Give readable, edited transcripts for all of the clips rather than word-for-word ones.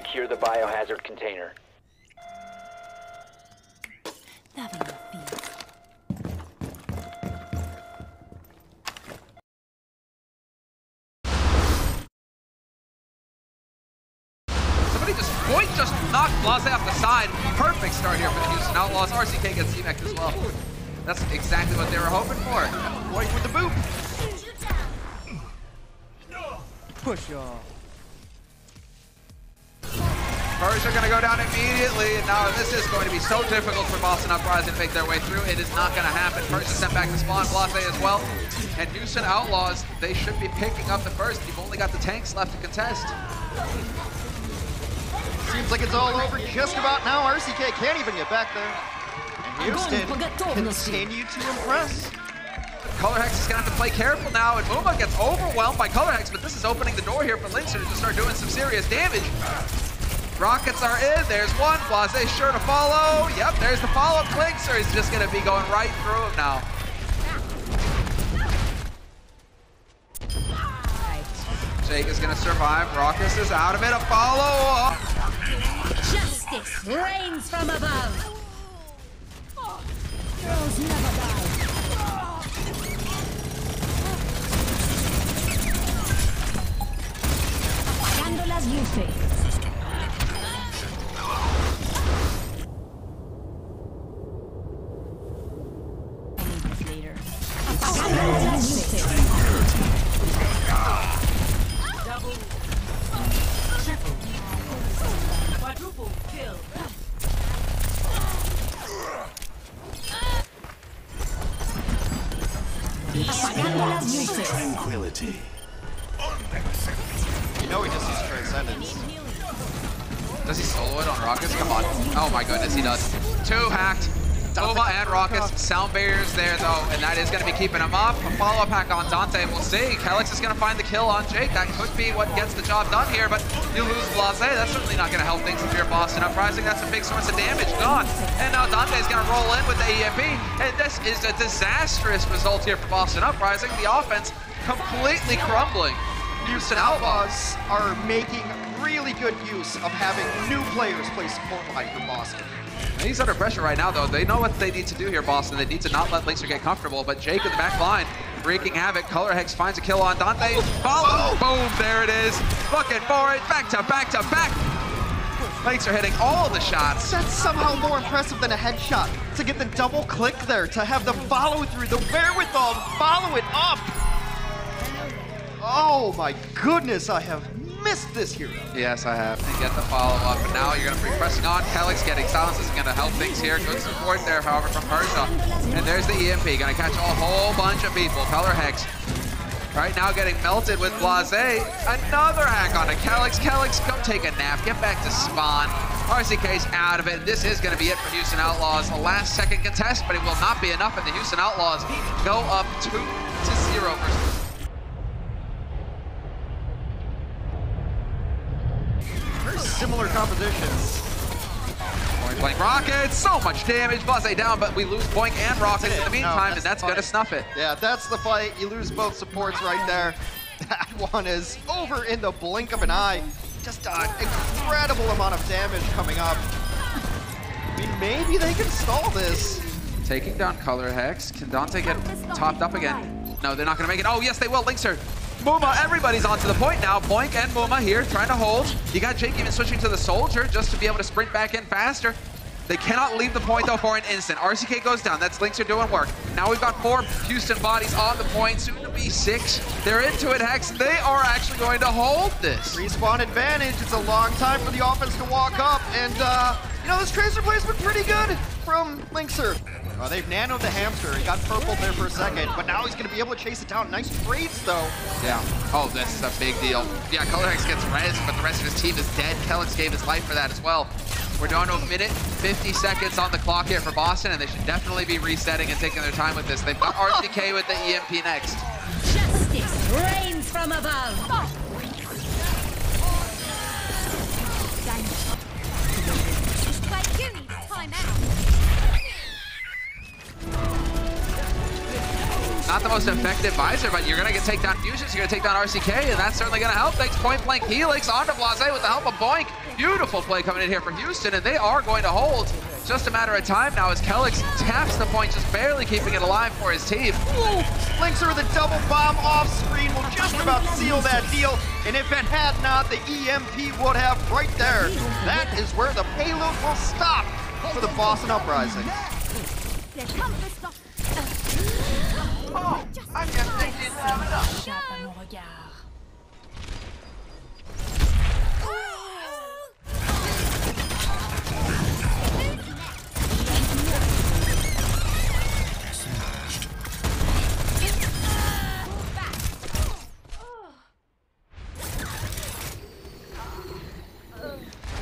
secure the biohazard container. Point just knocked Blase off the side. Perfect start here for the Houston Outlaws. RCK gets C-Mech as well. That's exactly what they were hoping for. Point with the boot. Push y'all. Spurs are going to go down immediately, and now this is going to be so difficult for Boston Uprising to make their way through. It is not going to happen. First is sent back to spawn, Blase as well. And Houston Outlaws, they should be picking up the first. You've only got the tanks left to contest. Seems like it's all over just about now. RCK can't even get back there. And Houston continue to impress. Color Hex is going to have to play careful now, and Muma gets overwhelmed by Color Hex, but this is opening the door here for Linkster to start doing some serious damage. Rockets are in, there's one, Blase sure to follow. Yep, there's the follow-up. Linkster is just going to be going right through him now. Jake is going to survive, Rockus is out of it, a follow-up. Justice reigns from above. Heroes never die. Apagándolas luces. I need this later. Apagándolas luces. Quadruple kill. Tranquility. You know he just uses Transcendence. Does he solo it on Rockets? Come on. Oh my goodness, he does. Two hacked. Nova and Rockets. Sound barriers there though, and that is going to be keeping him up. A follow-up hack on Dante. We'll see. Kelix is going to find the kill on Jake. That could be what gets the job done here, but you lose Blase. That's certainly not going to help things if you're Boston Uprising. That's a big source of damage gone. And now Dante's going to roll in with the EMP, and this is a disastrous result here for Boston Uprising. The offense completely crumbling. Houston Outlaws are making really good use of having new players play support line for Boston. He's under pressure right now, though. They know what they need to do here, Boston. They need to not let Linkster get comfortable, but Jake in the back line, wreaking havoc. Color Hex finds a kill on Dante. Follow, boom, there it is. Looking for it, back to back to back. Linkster hitting all of the shots. That's somehow more impressive than a headshot. To get the double click there, to have the follow through, the wherewithal to follow it up. Oh my goodness, I have missed this hero. Yes, I have. And get the follow-up, and now you're going to be pressing on. Kelix getting silence is going to help things here. Good support there, however, from Persia. And there's the EMP, going to catch a whole bunch of people. Color Hex right now getting melted with Blase. Another hack on it. Kelix, go take a nap. Get back to spawn. RCK's out of it. This is going to be it for Houston Outlaws. A last-second contest, but it will not be enough, and the Houston Outlaws go up 2-0 versus Similar compositions. Point blank Rockets, so much damage. Blase down, but we lose Boink and Rockets in the meantime, and that's gonna snuff it. Yeah, that's the fight. You lose both supports right there. That one is over in the blink of an eye. Just an incredible amount of damage coming up. I mean, maybe they can stall this. Taking down Color Hex. Can Dante get topped up again? No, they're not gonna make it. Oh, yes, they will. Linkster. Muma, everybody's onto the point now. Boink and Muma here trying to hold. You got Jake even switching to the Soldier just to be able to sprint back in faster. They cannot leave the point though for an instant. RCK goes down. That's Linkster doing work. Now we've got 4 Houston bodies on the point, soon to be 6. They're into it, Hex. They are actually going to hold this. Respawn advantage. It's a long time for the offense to walk up, and you know, this Tracer play's been pretty good from Linkster. They've nanoed the hamster. He got purpled there for a second, but now he's going to be able to chase it down. Nice trades, though. Yeah. Oh, this is a big deal. Yeah, Color Hex gets res, but the rest of his team is dead. Kelix gave his life for that as well. We're down to 1 minute, 50 seconds on the clock here for Boston, and they should definitely be resetting and taking their time with this. They've got RCK with the EMP next. Justice reigns from above. Not the most effective visor, but you're going to take down Fusions, you're going to take down RCK, and that's certainly going to help. Thanks Point Blank Helix onto Blase with the help of Boink. Beautiful play coming in here for Houston, and they are going to hold. Just a matter of time now as Kelix taps the point, just barely keeping it alive for his team. Linkser with a double bomb off screen will just about seal that deal, and if it had not, the EMP would have right there. That is where the payload will stop for the Boston Uprising. I guess they didn't have enough. Échappe à mon regard.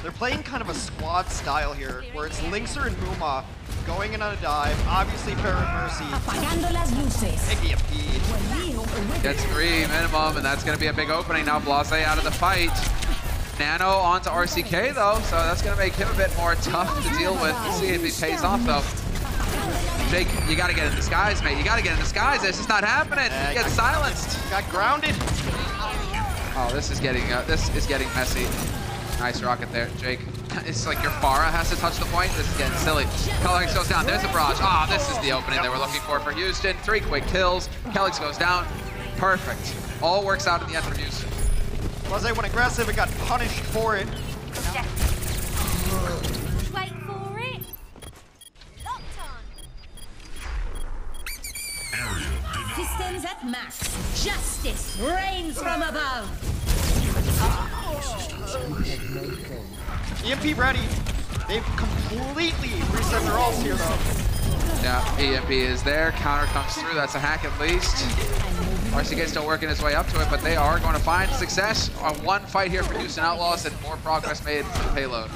They're playing kind of a squad style here, where it's Linkser and Huma going in on a dive, obviously Parent Mercy, Apagando las luces. taking a peed. Gets 3 minimum, and that's going to be a big opening now. Blase out of the fight. Nano onto RCK though, so that's going to make him a bit more tough to deal with. We'll see if he pays off though. Jake, you got to get in disguise, mate. You got to get in disguise. This is not happening. He gets silenced. Got grounded. Oh, this is getting messy. Nice rocket there, Jake. It's like your Pharah has to touch the point. This is getting silly. Kelix goes down. There's a barrage. Ah, this is the opening they were looking for Houston. 3 quick kills. Kelix goes down. Perfect. All works out in the end for Houston. Blase went aggressive and got punished for it. Wait for it. Locked on. Systems at max. Justice reigns from above. EMP ready. They've completely reset their ults here though. Yeah, EMP is there. Counter comes through. That's a hack at least. RCK still working his way up to it, but they are going to find success on one fight here for Houston Outlaws and more progress made for the payload.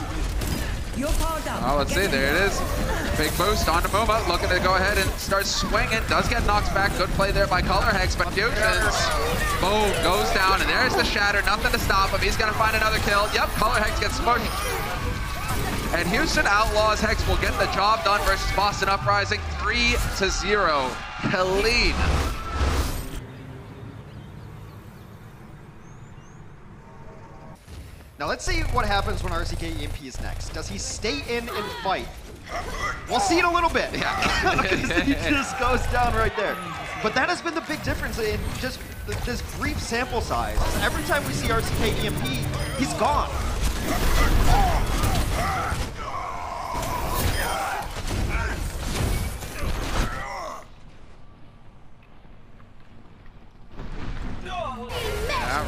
Oh, let's see. There it is. Big boost onto Muma. Looking to go ahead and start swinging. Does get knocked back. Good play there by Color Hex, but Fusions. Boom. Goes down, and there's the Shatter. Nothing to stop him. He's going to find another kill. Yep, Color Hex gets pushed. And Houston Outlaws Hex will get the job done versus Boston Uprising 3-0. Clean. Now let's see what happens when RCK EMP is next. Does he stay in and fight? We'll see in a little bit. Yeah. He just goes down right there. But that has been the big difference in just this brief sample size. Every time we see RCK EMP, he's gone.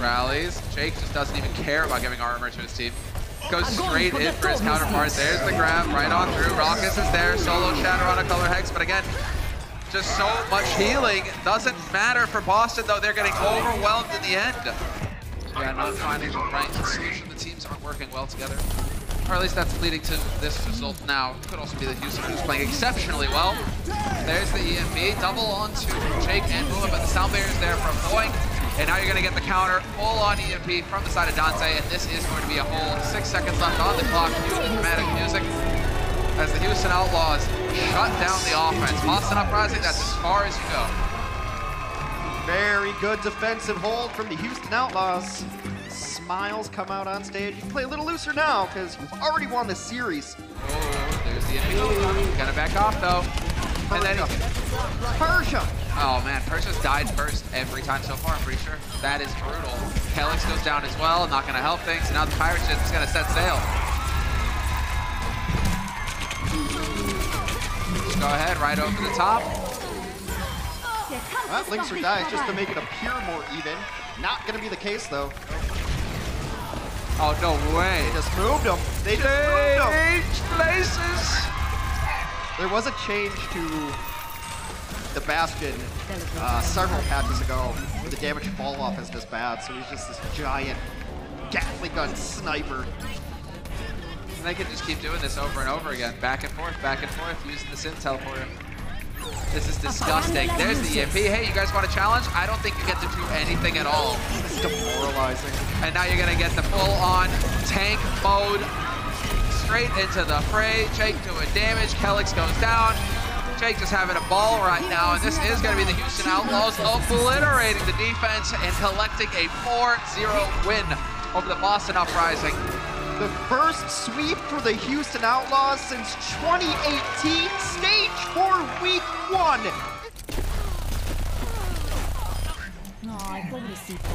Rallies. Jake just doesn't even care about giving armor to his team. Goes straight in for his counterpart. There's the grab right on through. Raucus is there. Solo Shatter on a Color Hex, but again, just so much healing. Doesn't matter for Boston though. They're getting overwhelmed in the end. Yeah, not finding the right solution. The teams aren't working well together. Or at least that's leading to this result now. Could also be the Houston who's playing exceptionally well. There's the EMP. Double onto Jake and Muma, but the sound barrier is there from Boing. And now you're going to get the counter, full on EMP from the side of Dante, and this is going to be a whole 6 seconds left on the clock. Huge dramatic music as the Houston Outlaws shut down the offense. Boston Uprising, that's as far as you go. Very good defensive hold from the Houston Outlaws. Smiles come out on stage. You can play a little looser now because you've already won this series. Oh, there's the EMP. Gonna back off though. And then Persia. Oh man, Persia's died first every time so far, I'm pretty sure. That is brutal. Kelix goes down as well, not gonna help things. And now the Pirate ship is gonna set sail. Just go ahead, right over the top. Well, Linkser dies just to make it appear more even. Not gonna be the case though. Oh, no way. They just moved him. They just moved him. Changed places. There was a change to the Bastion several patches ago where the damage fall off is this bad, so he's just this giant Gatling gun sniper. And they can just keep doing this over and over again. Back and forth, using the Synth Teleporter. This is disgusting. There's the EMP. Hey, you guys want a challenge? I don't think you get to do anything at all. It's demoralizing. And now you're gonna get the full-on tank mode straight into the fray. Jake doing damage. Kelix goes down. Jake just having a ball right now, and this is gonna be the Houston Outlaws obliterating the defense and collecting a 4-0 win over the Boston Uprising. The first sweep for the Houston Outlaws since 2018, stage 4, week 1. Ay, pobrecita.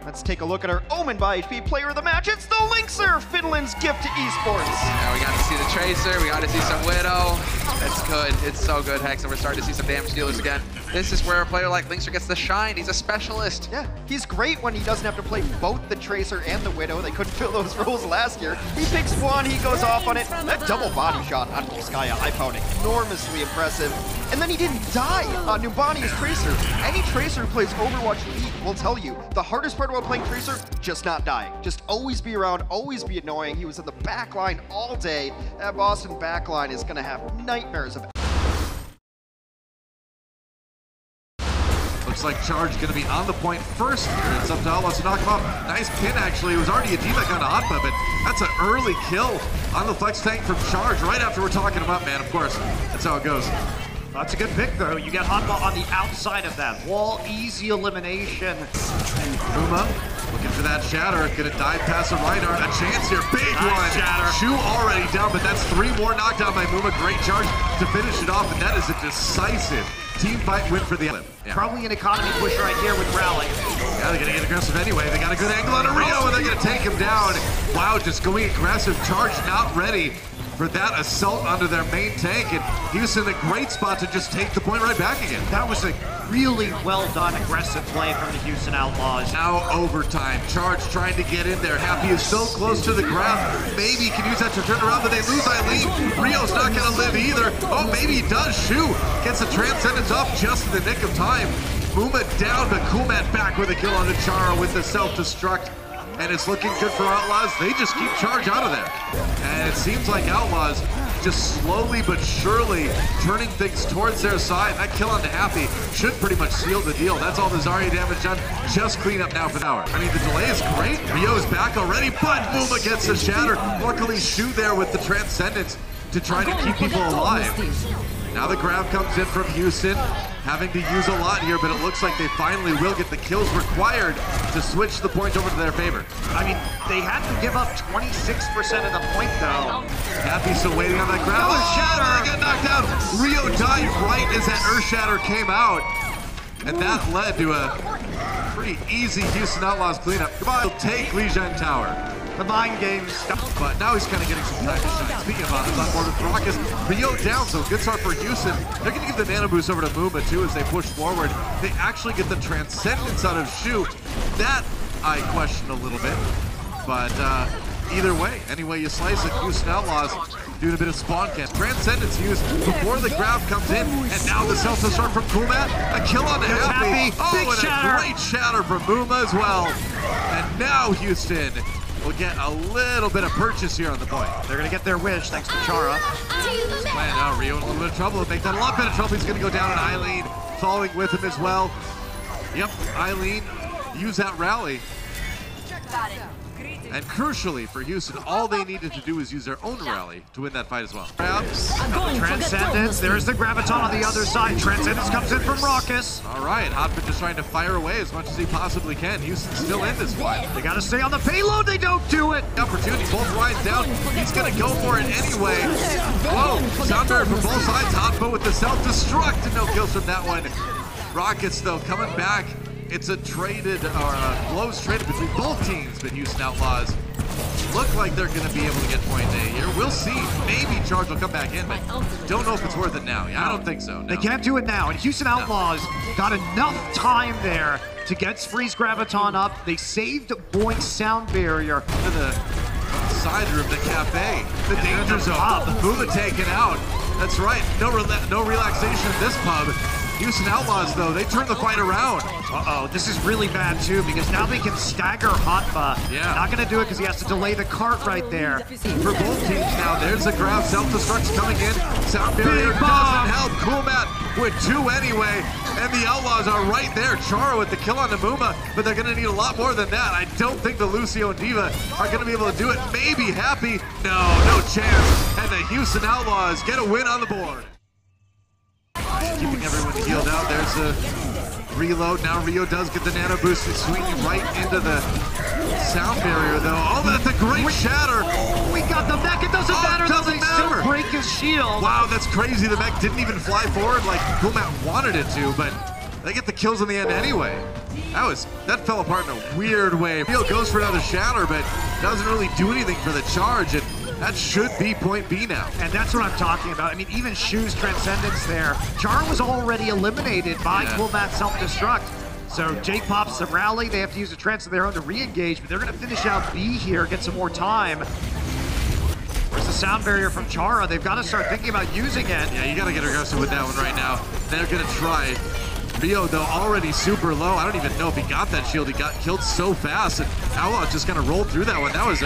Let's take a look at our Omen by HP player of the match. It's the Linkser, Finland's gift to esports. Yeah, we got to see the Tracer, we got to see some Widow. It's good, it's so good, Hex, and we're starting to see some damage dealers again. This is where a player like Linkser gets the shine. He's a specialist. Yeah, he's great when he doesn't have to play both the Tracer and the Widow. They couldn't fill those roles last year. He picks one, he goes off on it. That double body shot on Volskaya, I found enormously impressive. And then he didn't die on Numbani's Tracer. Any Tracer who plays Overwatch League will tell you, the hardest part about playing Tracer, just not dying. Just always be around, always be annoying. He was in the back line all day. That Boston back line is gonna have nightmares of it. Looks like Charge going to be on the point first here. It's up to Outlaws to knock him off. Nice pin, actually. It was already a D-Back on Atma, but that's an early kill on the Flex Tank from Charge right after we're talking him up, man. Of course, that's how it goes. That's a good pick, though. You get Hanma on the outside of that wall. Easy elimination. Uma looking for that shatter. Gonna dive past the Reinhardt. A chance here. Big Nice one. shatter. Shu already down, but that's 3 more knockdown by Muma. Great charge to finish it off, and that is a decisive team fight win for the Olymp. Yeah. Probably an economy push right here with Rally. Yeah, they're gonna get aggressive anyway. They got a good angle on a Rio, and they're gonna take him down. Wow, just going aggressive. Charge not ready for that assault onto their main tank, and he was in a great spot to just take the point right back again. That was a really well done aggressive play from the Houston Outlaws. Now overtime. Charge trying to get in there. Happy is so close to the ground. Maybe he can use that to turn around, but they lose Eileen. Rio's not gonna live either. Oh, maybe he does. Shu gets the Transcendence off just in the nick of time. Muma down, but Kumat back with a kill on the Chara with the self-destruct. And it's looking good for Outlaws. They just keep Charge out of there. And it seems like Outlaws just slowly but surely turning things towards their side. That kill on the Happy should pretty much seal the deal. That's all the Zarya damage done. Just clean up now for an hour. I mean, the delay is great. Rio's back already, but Muma gets the shatter. Luckily, Shu there with the Transcendence to try to keep people alive. Now the grab comes in from Houston, having to use a lot here, but it looks like they finally will get the kills required to switch the point over to their favor. I mean, they had to give up 26% of the point, though. Happy still waiting on that grab. Earth Shatter! They get knocked down. Rio died right as that Earth Shatter came out. And that led to a pretty easy Houston Outlaws cleanup. Come on, he'll take Lijiang Tower. The mind games. But now he's kind of getting some time to shine. Speaking of Honda's on board with Raucus, Rio down, so good start for Houston. They're going to give the nano boost over to Muma too as they push forward. They actually get the Transcendence out of Shu. That I question a little bit, but either way, any way you slice it, Houston Outlaws doing a bit of spawn camp. Transcendence used before the grab comes in, and now the self-destruct from Kumat. A kill on the Happy. Oh, Big and shatter. a great shatter from Muma as well. And now Houston will get a little bit of purchase here on the point. They're going to get their wish thanks to Chara. Man, now Rio in a little bit of trouble. Make that a lot better trouble. He's going to go down, and Eileen following with him as well. Yep, Eileen, use that rally. Got it. And crucially for Houston, all they needed to do is use their own rally to win that fight as well. Transcendence, there's the Graviton on the other side. Transcendence comes in from Raucus. All right, Hotman just trying to fire away as much as he possibly can. Houston's still in this fight. They got to stay on the payload, they don't do it. Opportunity, both lines down. He's going to go for it anyway. Whoa, Soundbird from both sides. Hotman with the self-destruct and no kills from that one. Rockets, though, coming back. It's a traded, or blows traded between both teams, but Houston Outlaws look like they're going to be able to get point A here. We'll see. Maybe Charge will come back in, but don't know if it's worth it now. Yeah, I don't think so. No. They can't do it now, and Houston Outlaws got enough time there to get Freeze Graviton up. They saved Boink's sound barrier. To the cider of the cafe. The danger zone. The Muma taken out. That's right. No relaxation in this pub. Houston Outlaws, though, they turn the fight around. Uh-oh, this is really bad, too, because now they can stagger Hotba. Yeah. Not going to do it because he has to delay the cart right there. For both teams now, there's a grab. Self-destruct's coming in. Sound barrier doesn't help. Coolmat with 2 anyway. And the Outlaws are right there. Chara with the kill on Namuma, but they're going to need a lot more than that. I don't think the Lucio and Diva are going to be able to do it. Maybe Happy. No chance. And the Houston Outlaws get a win on the board. Keeping everyone healed out. There's a reload. Now Rio does get the nano boost and swinging right into the sound barrier, though. Oh, that's a great shatter. We got the mech. It doesn't matter, though. They still break his shield. Wow, that's crazy. The mech didn't even fly forward like Coolmat wanted it to, but they get the kills in the end anyway. That fell apart in a weird way. Rio goes for another shatter, but doesn't really do anything for the charge, and that should be point B now. And that's what I'm talking about. I mean, even Shu's Transcendence there. Char was already eliminated by Coolmat self-destruct. So Jake pops the rally. They have to use a trance of their own to re-engage, but they're going to finish out B here, get some more time. Where's the sound barrier from Chara? They've got to start thinking about using it. Yeah, you got to get aggressive with that one right now. They're going to try. Rio, though, already super low. I don't even know if he got that shield. He got killed so fast, and Outlaw just kind of rolled through that one. That was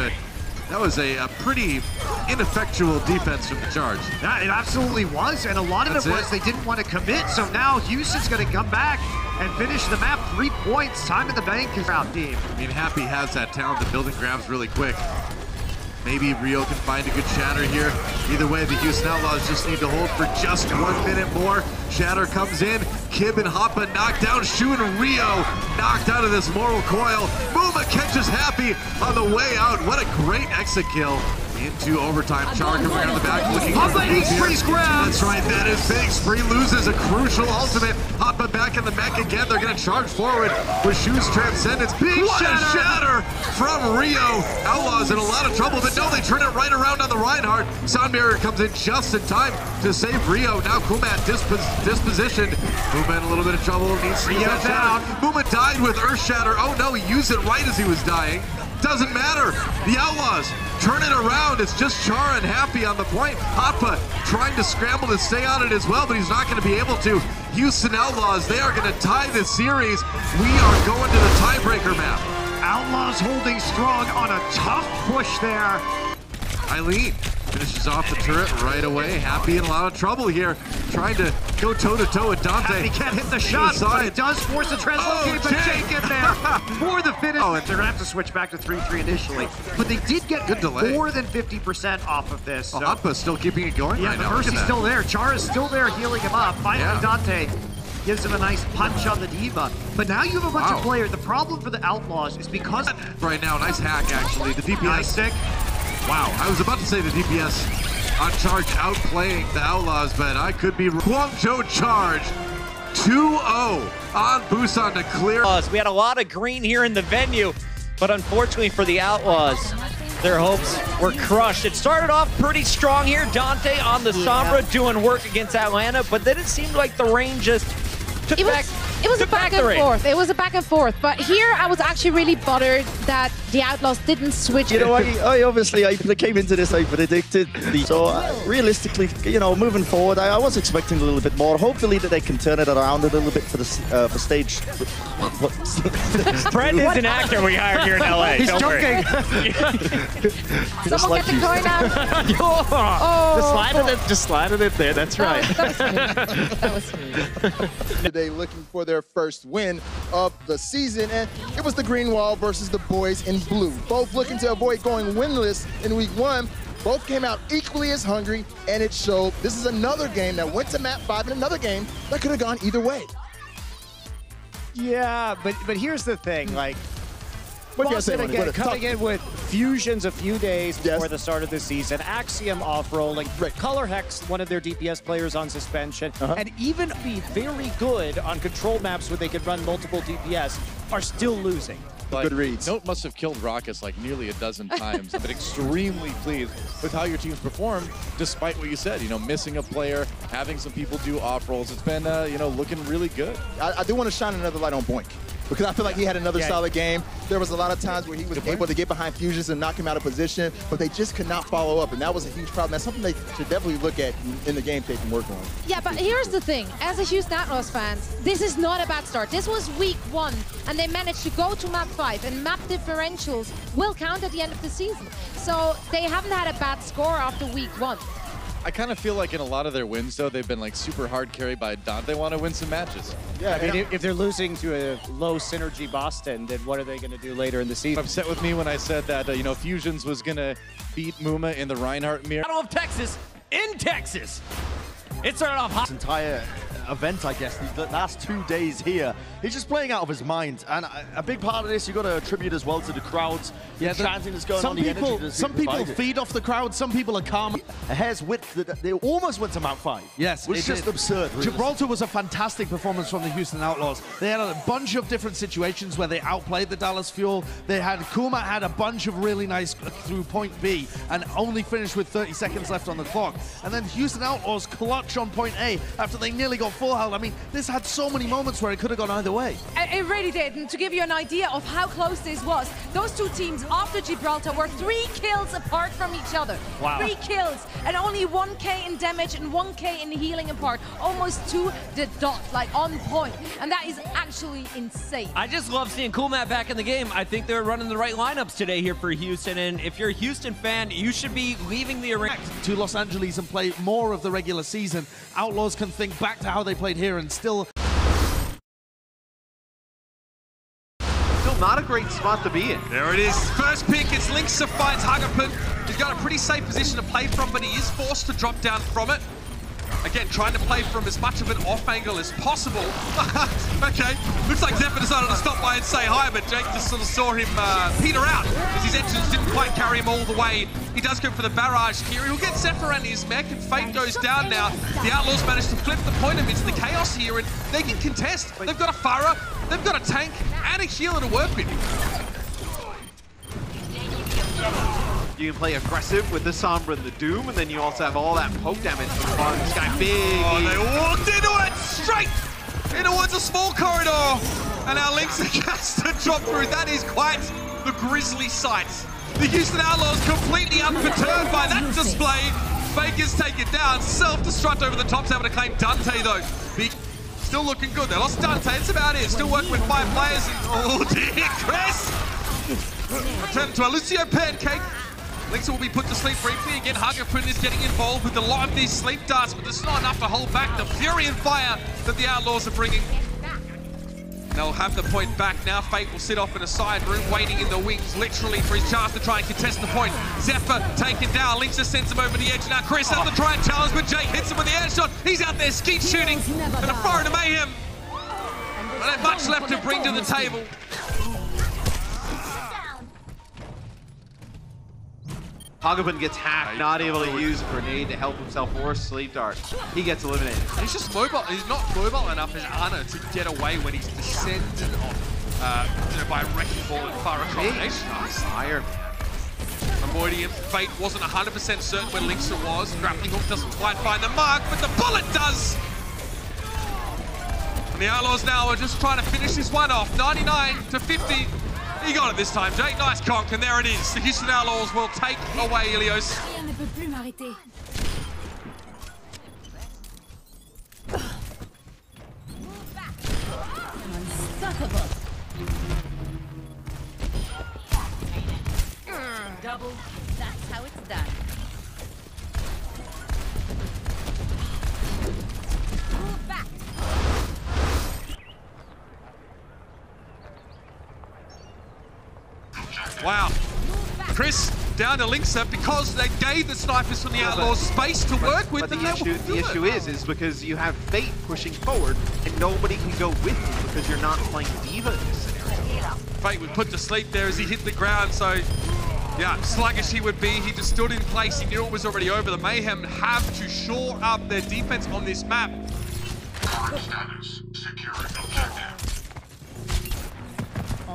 a pretty ineffectual defense from the charge. Yeah, it absolutely was, and a lot of it was they didn't want to commit, so now Houston's going to come back and finish the map. 3 points, time in the bank is out deep. I mean, Happy has that talent to building grabs really quick. Maybe Rio can find a good shatter here. Either way, the Houston Outlaws just need to hold for just 1 minute more. Shatter comes in. Kib and Hoppa knocked down. Shu and Rio knocked out of this Moral Coil. Muma catches Happy on the way out. What a great exit kill. Into overtime. Char coming around the back looking for the Freeze grab. That's right, that is big. Spree loses a crucial ultimate. Hoppa back in the mech again. They're going to charge forward with Shu's Transcendence. What a shatter from Rio. Outlaws in a lot of trouble, but no, they turn it right around on the Reinhardt. Sound barrier comes in just in time to save Rio. Now Coolmat dispositioned. Muma in a little bit of trouble. Needs to get down. Muma died with Earth Shatter. Oh no, he used it right as he was dying. Doesn't matter. The Outlaws turn it around. It's just Chara and Happy on the point. Hoppa trying to scramble to stay on it as well, but he's not going to be able to. Houston Outlaws, they are going to tie this series. We are going to the tiebreaker map. Outlaws holding strong on a tough push there. Eileen finishes off the turret right away. Happy in a lot of trouble here. Trying to go toe-to-toe with Dante. He can't hit the shot, but it does force the translocate, but Jake in there for the finish. Oh, and they're going to have to switch back to 3-3 initially. But they did get more than 50% off of this. So. Hotpa's still keeping it going right now. Yeah, the Mercy's still there. Chara's still there healing him up. Finally, Dante gives him a nice punch on the Diva. But now you have a bunch of players. The problem for the Outlaws is because... Right now, nice hack, actually. The DPS... Nice stick. Wow, I was about to say the DPS on charge outplaying the Outlaws, but I could be wrong. Guangzhou charge 2-0 on Busan to clear. We had a lot of green here in the venue, but unfortunately for the Outlaws, their hopes were crushed. It started off pretty strong here. Dante on the Sombra doing work against Atlanta, but then it seemed like the rain just took back. It was a back and forth. It was a back and forth. But here I was actually really bothered that the Outlaws didn't switch. You know, I came into this, I predicted. So realistically, you know, moving forward, I was expecting a little bit more. Hopefully that they can turn it around a little bit for the for stage. Brent is an actor we hired here in LA. He's joking. Someone get the coin out. Just slided it there. That's right. That was sweet. Today looking for their first win of the season, and it was the Green Wall versus the boys in blue. Both looking to avoid going winless in week 1. Both came out equally as hungry, and it showed. This is another game that went to map 5 and another game that could have gone either way. Yeah, but here's the thing, like, what do you say, again, coming in with Fusions a few days before the start of the season, Axiom off-rolling, Color Hex, one of their DPS players on suspension, and even be very good on control maps where they could run multiple DPS, are still losing. But good reads. Note must have killed Rockets like nearly a dozen times. I've been extremely pleased with how your team's performed, despite what you said, you know, missing a player, having some people do off rolls. It's been, you know, looking really good. I do want to shine another light on Boink. because I feel like he had another solid game. There was a lot of times where he was able to get behind Fusions and knock him out of position, but they just could not follow up, and that was a huge problem. That's something they should definitely look at in the game tape and work on. Yeah, but here's the thing. As a Houston Outlaws fans, this is not a bad start. This was week 1, and they managed to go to map 5, and map differentials will count at the end of the season. So they haven't had a bad score after week 1. I kind of feel like in a lot of their wins, though, they've been like super hard carried by Dante. They want to win some matches. Yeah, I mean, if they're losing to a low synergy Boston, then what are they going to do later in the season? Upset with me when I said that, you know, Fusions was going to beat Muma in the Reinhardt mirror. Battle of Texas in Texas. It started off hot. This entire event, I guess, the last 2 days here, he's just playing out of his mind. And a big part of this, you got to attribute as well to the crowds. Yeah, the chanting that's going on, the energy some people feed off the crowd, some people are calm. A hair's width, they almost went to map 5. Yes, which is just absurd. Really. Gibraltar was a fantastic performance from the Houston Outlaws. They had a bunch of different situations where they outplayed the Dallas Fuel. They had Kuma had a bunch of really nice through point B and only finished with 30 seconds left on the clock. And then Houston Outlaws clutch on point A after they nearly got full health. I mean, this had so many moments where it could have gone either way. It really did. And to give you an idea of how close this was, those two teams after Gibraltar were 3 kills apart from each other. Wow. 3 kills and only 1k in damage and 1k in healing apart. Almost to the dot, like on point. And that is actually insane. I just love seeing Cool Matt back in the game. I think they're running the right lineups today here for Houston. And if you're a Houston fan, you should be leaving the arena to Los Angeles and play more of the regular season. Outlaws can think back to how they played here and still not a great spot to be in. There it is. First pick, it's Linksa finds Hagapun. He's got a pretty safe position to play from, but he is forced to drop down from it. Again, trying to play from as much of an off angle as possible. Okay, looks like Zephyr decided to stop by and say hi, but Jake just sort of saw him peter out as his engines didn't quite carry him all the way. He does go for the barrage here. He'll get Zephyr and his mech, and Fate goes down now. The Outlaws managed to flip the point amidst the chaos here, and they can contest. They've got a Pharah, they've got a tank, and a healer to work with. You can play aggressive with the Sombra and the Doom, and then you also have all that poke damage from the bottom of the sky. Big. Oh, they walked into it straight in towards a small corridor, and our Linksa has to drop through. That is quite the grisly sight. The Houston Outlaws completely unperturbed by that display. Faker's taken down, self-destruct over the top, able to claim Dante though. Big. Still looking good. They lost Dante, that's about it. Still working with 5 players. And, oh dear, Chris! Return to Lucio Pancake. Linksa will be put to sleep briefly. Again, Hagapun is getting involved with a lot of these sleep darts, but there's not enough to hold back the fury and fire that the Outlaws are bringing. They'll have the point back now. Fate will sit off in a side room, waiting in the wings, literally, for his chance to try and contest the point. Zephyr taken down. Linksa sends him over the edge. Now Chris has to try and challenge, but Jake hits him with the air shot. He's out there skeet shooting, and a fire to mayhem. But there's much left to bring to the table. Hagapun gets hacked, not able to use a grenade to help himself or sleep dart. He gets eliminated. He's just mobile. He's not mobile enough as Anna to get away when he's descended off by Wrecking Ball and Pharah combination. Nice. Iron. Avoiding him. Fate wasn't 100% certain where Linksa was. Grappling hook doesn't quite find the mark, but the bullet does. And the Outlaws now are just trying to finish this one off. 99 to 50. He got it this time, Jake. Nice conk, and there it is. The Houston Outlaws will take away Ilios. Rien ne peut plus m'arrêter. Unstoppable. Double. That's how it's done. Move back. Wow. Chris down to Linksa because they gave the snipers from the Outlaws space to work with. But the issue is because you have Fate pushing forward and nobody can go with you because you're not playing D.Va in this scenario. Fate was put to sleep there as he hit the ground, so yeah, sluggish he would be. He just stood in place. He knew it was already over. The Mayhem have to shore up their defense on this map. Status. Secure objective.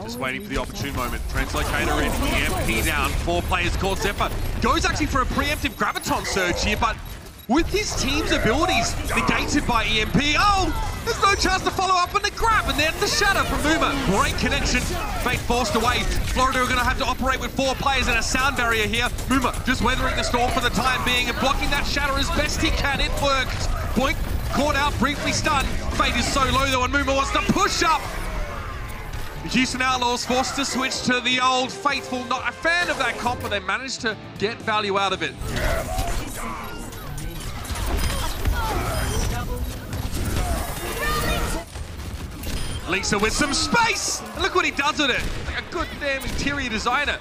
Just waiting for the opportune moment. Translocator in, EMP down. 4 players called Zephyr. Goes actually for a preemptive Graviton surge here, but with his team's abilities negated by EMP. Oh, there's no chance to follow up on the grab, and there's the shadow from Muma. Great connection. Fate forced away. Florida are going to have to operate with 4 players and a sound barrier here. Muma just weathering the storm for the time being and blocking that shadow as best he can. It worked. Point caught out, briefly stunned. Fate is so low though, and Muma wants to push up. The Houston Outlaws forced to switch to the old faithful. Not a fan of that comp, but they managed to get value out of it. Lisa with some space! And look what he does with it. Like a good damn interior designer.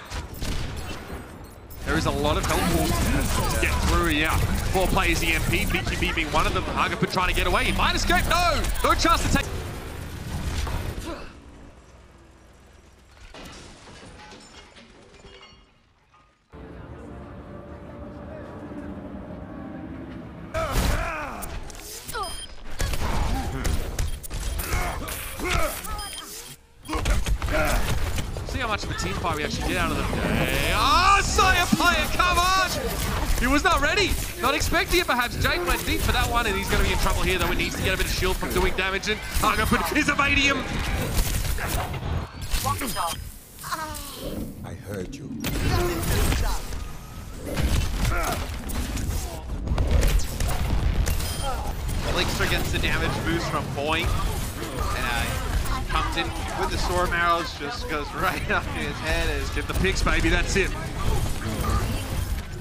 There is a lot of help to get through, yeah. 4 players EMP, BQB being one of them. Agapit trying to get away. He might escape. No! No chance to take. See how much of a team fight we actually get out of them. Oh, Sire player, come on! He was not ready. Not expecting it, perhaps. Jake went deep for that one, and he's going to be in trouble here, though. He needs to get a bit of shield from doing damage, and Agapit is evading him. I heard you. Linkster gets the damage boost from Point, and comes in with the storm arrows, just goes right up to his head. As get the picks, baby, that's it.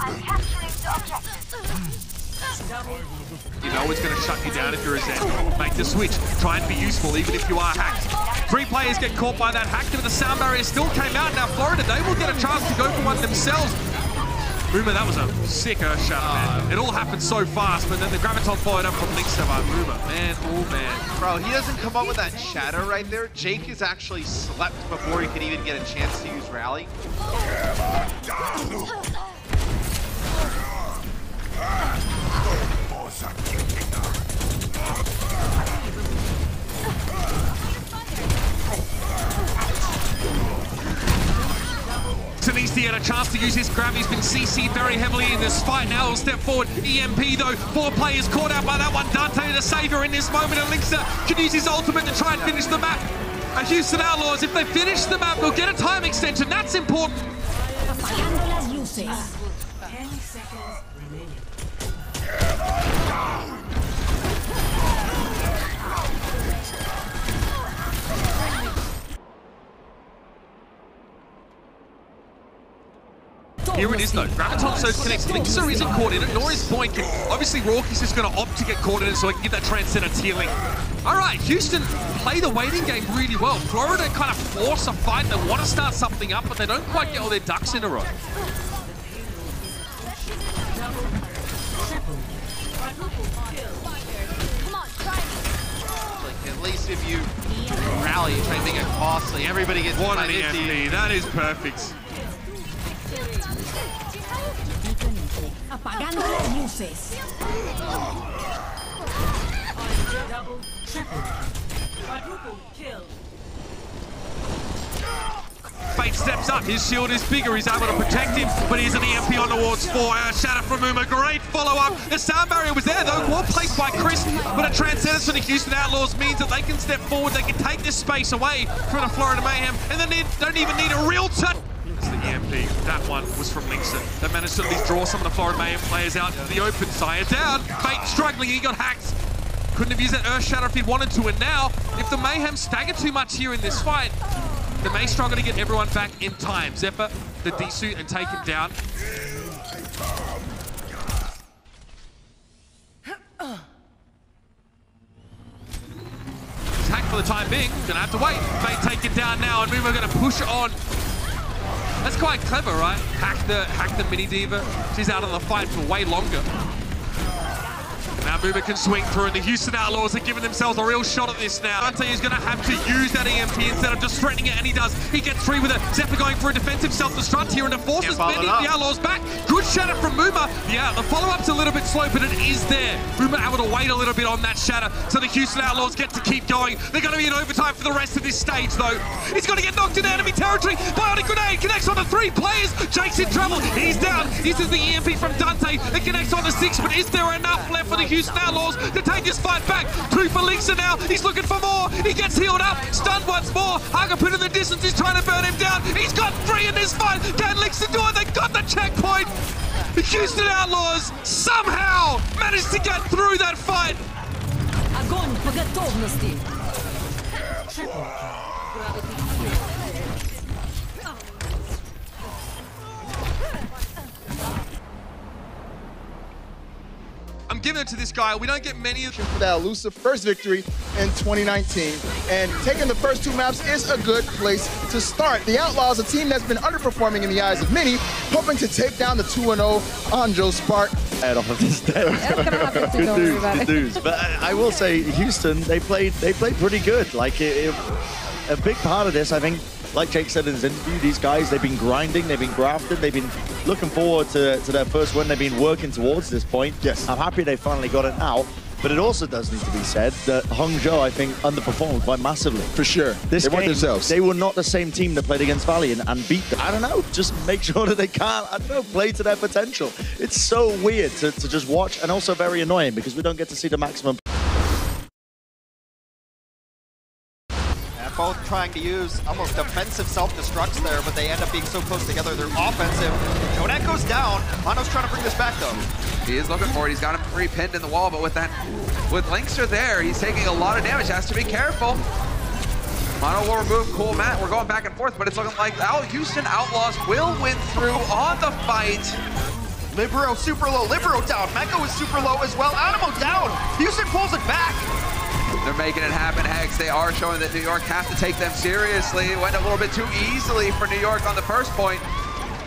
I'm capturing the objective. You know it's going to shut you down if you're a Zen. Make the switch. Try and be useful, even if you are hacked. 3 players get caught by that hack, but the sound barrier still came out. Now Florida, they will get a chance to go for one themselves. Muma, that was a sick Earth Shadow, man. It all happened so fast, but then the Graviton followed up from Linkster by Muma. Man, oh man. Bro, he doesn't come up with that shadow right there. Jake has actually slept before he could even get a chance to use Rally. Needs to get a chance to use his grab. He's been CC'd very heavily in this fight. Now he'll step forward. EMP though, 4 players caught out by that one. Dante the savior in this moment, and Linkster can use his ultimate to try and finish the map. Houston Outlaws, if they finish the map, they'll get a time extension. That's important. 10 seconds remaining. Here it is though. Graviton Surge connects. Linkster isn't caught in it, nor is Point. Obviously, Rorky's just going to opt to get caught in it so he can get that Transcendence healing. All right, Houston play the waiting game really well. Florida kind of force a fight. They want to start something up, but they don't quite get all their ducks in a row. Like, at least if you rally, try to make it costly, everybody gets one an EMP. That is perfect. Apagando luces. Double, triple, quadruple kill. Fate steps up, his shield is bigger, he's able to protect him, but here's an EMP on the wards 4. Shatter from Muma, great follow-up. The sound barrier was there though, well placed by Chris, but a Transcendence for the Houston Outlaws means that they can step forward, they can take this space away from the Florida Mayhem, and they don't even need a real touch. It's the EMP, that one was from Linkster. They managed to at least draw some of the Florida Mayhem players out to the open. Sire down, Fate struggling, he got hacked. Couldn't have used that Earth Shatter if he'd wanted to, and now, if the Mayhem stagger too much here in this fight, they may struggle to get everyone back in time. Zephyr, the D-suit, and take him down. He's hacked for the time being, gonna have to wait. Fate take it down now, and Muma gonna push it on. That's quite clever, right? Hack the mini diva. She's out of the fight for way longer. And Now Muba can swing through, and the Houston Outlaws are giving themselves a real shot at this now. Dante is going to have to use that EMP instead of just threatening it, and he does. He gets free with it. Zephyr going for a defensive self-destruct here, and it forces bending the Outlaws back. Good shatter from Muma. Yeah, the follow-up's a little bit slow, but it is there. Muma able to wait a little bit on that shatter, so the Houston Outlaws get to keep going. They're going to be in overtime for the rest of this stage, though. He's going to get knocked into enemy territory. Bionic Grenade connects on to 3 players. Jake's in trouble. He's down. This is the EMP from Dante. It connects on to 6, but is there enough left for the Houston Outlaws to take this fight back? 2 for Linkser now. He's looking for more. He gets healed up. Stunned once more. Hagaput in the distance. He's trying to burn him down. He's got 3 in this fight. Can Linkser do it? They got the checkpoint. The Houston Outlaws somehow managed to get through that fight. Огонь по готовности. I'm giving it to this guy. We don't get many of for that elusive first victory in 2019. And taking the first 2 maps is a good place to start. The Outlaws, a team that's been underperforming in the eyes of many, hoping to take down the 2-0 Anjo Spark. Head off of this day. Good news. But I will say, Houston, they played pretty good. Like a big part of this, I think, like Jake said in his interview, these guys, they've been grinding, they've been grafted, they've been looking forward to their first win. They've been working towards this point. Yes. I'm happy they finally got it now. But it also does need to be said that Hangzhou, I think, underperformed quite massively. For sure. This they game, weren't themselves. They were not the same team that played against Valiant and beat them. I don't know, just make sure that they can't, I don't know, play to their potential. It's so weird to just watch, and also very annoying because we don't get to see the maximum. Both trying to use almost defensive self-destructs there, but they end up being so close together, they're offensive. Jonak goes down. Mano's trying to bring this back, though. He is looking for it. He's got him pre-pinned in the wall, but with Linkser there, he's taking a lot of damage. Has to be careful. Mano will remove Cool Matt. We're going back and forth, but it's looking like Houston Outlaws will win through on the fight. Libero super low. Libero down. Meko is super low as well. Animo down. Houston pulls it back. They're making it happen, Hex. They are showing that New York have to take them seriously. It went a little bit too easily for New York on the first point,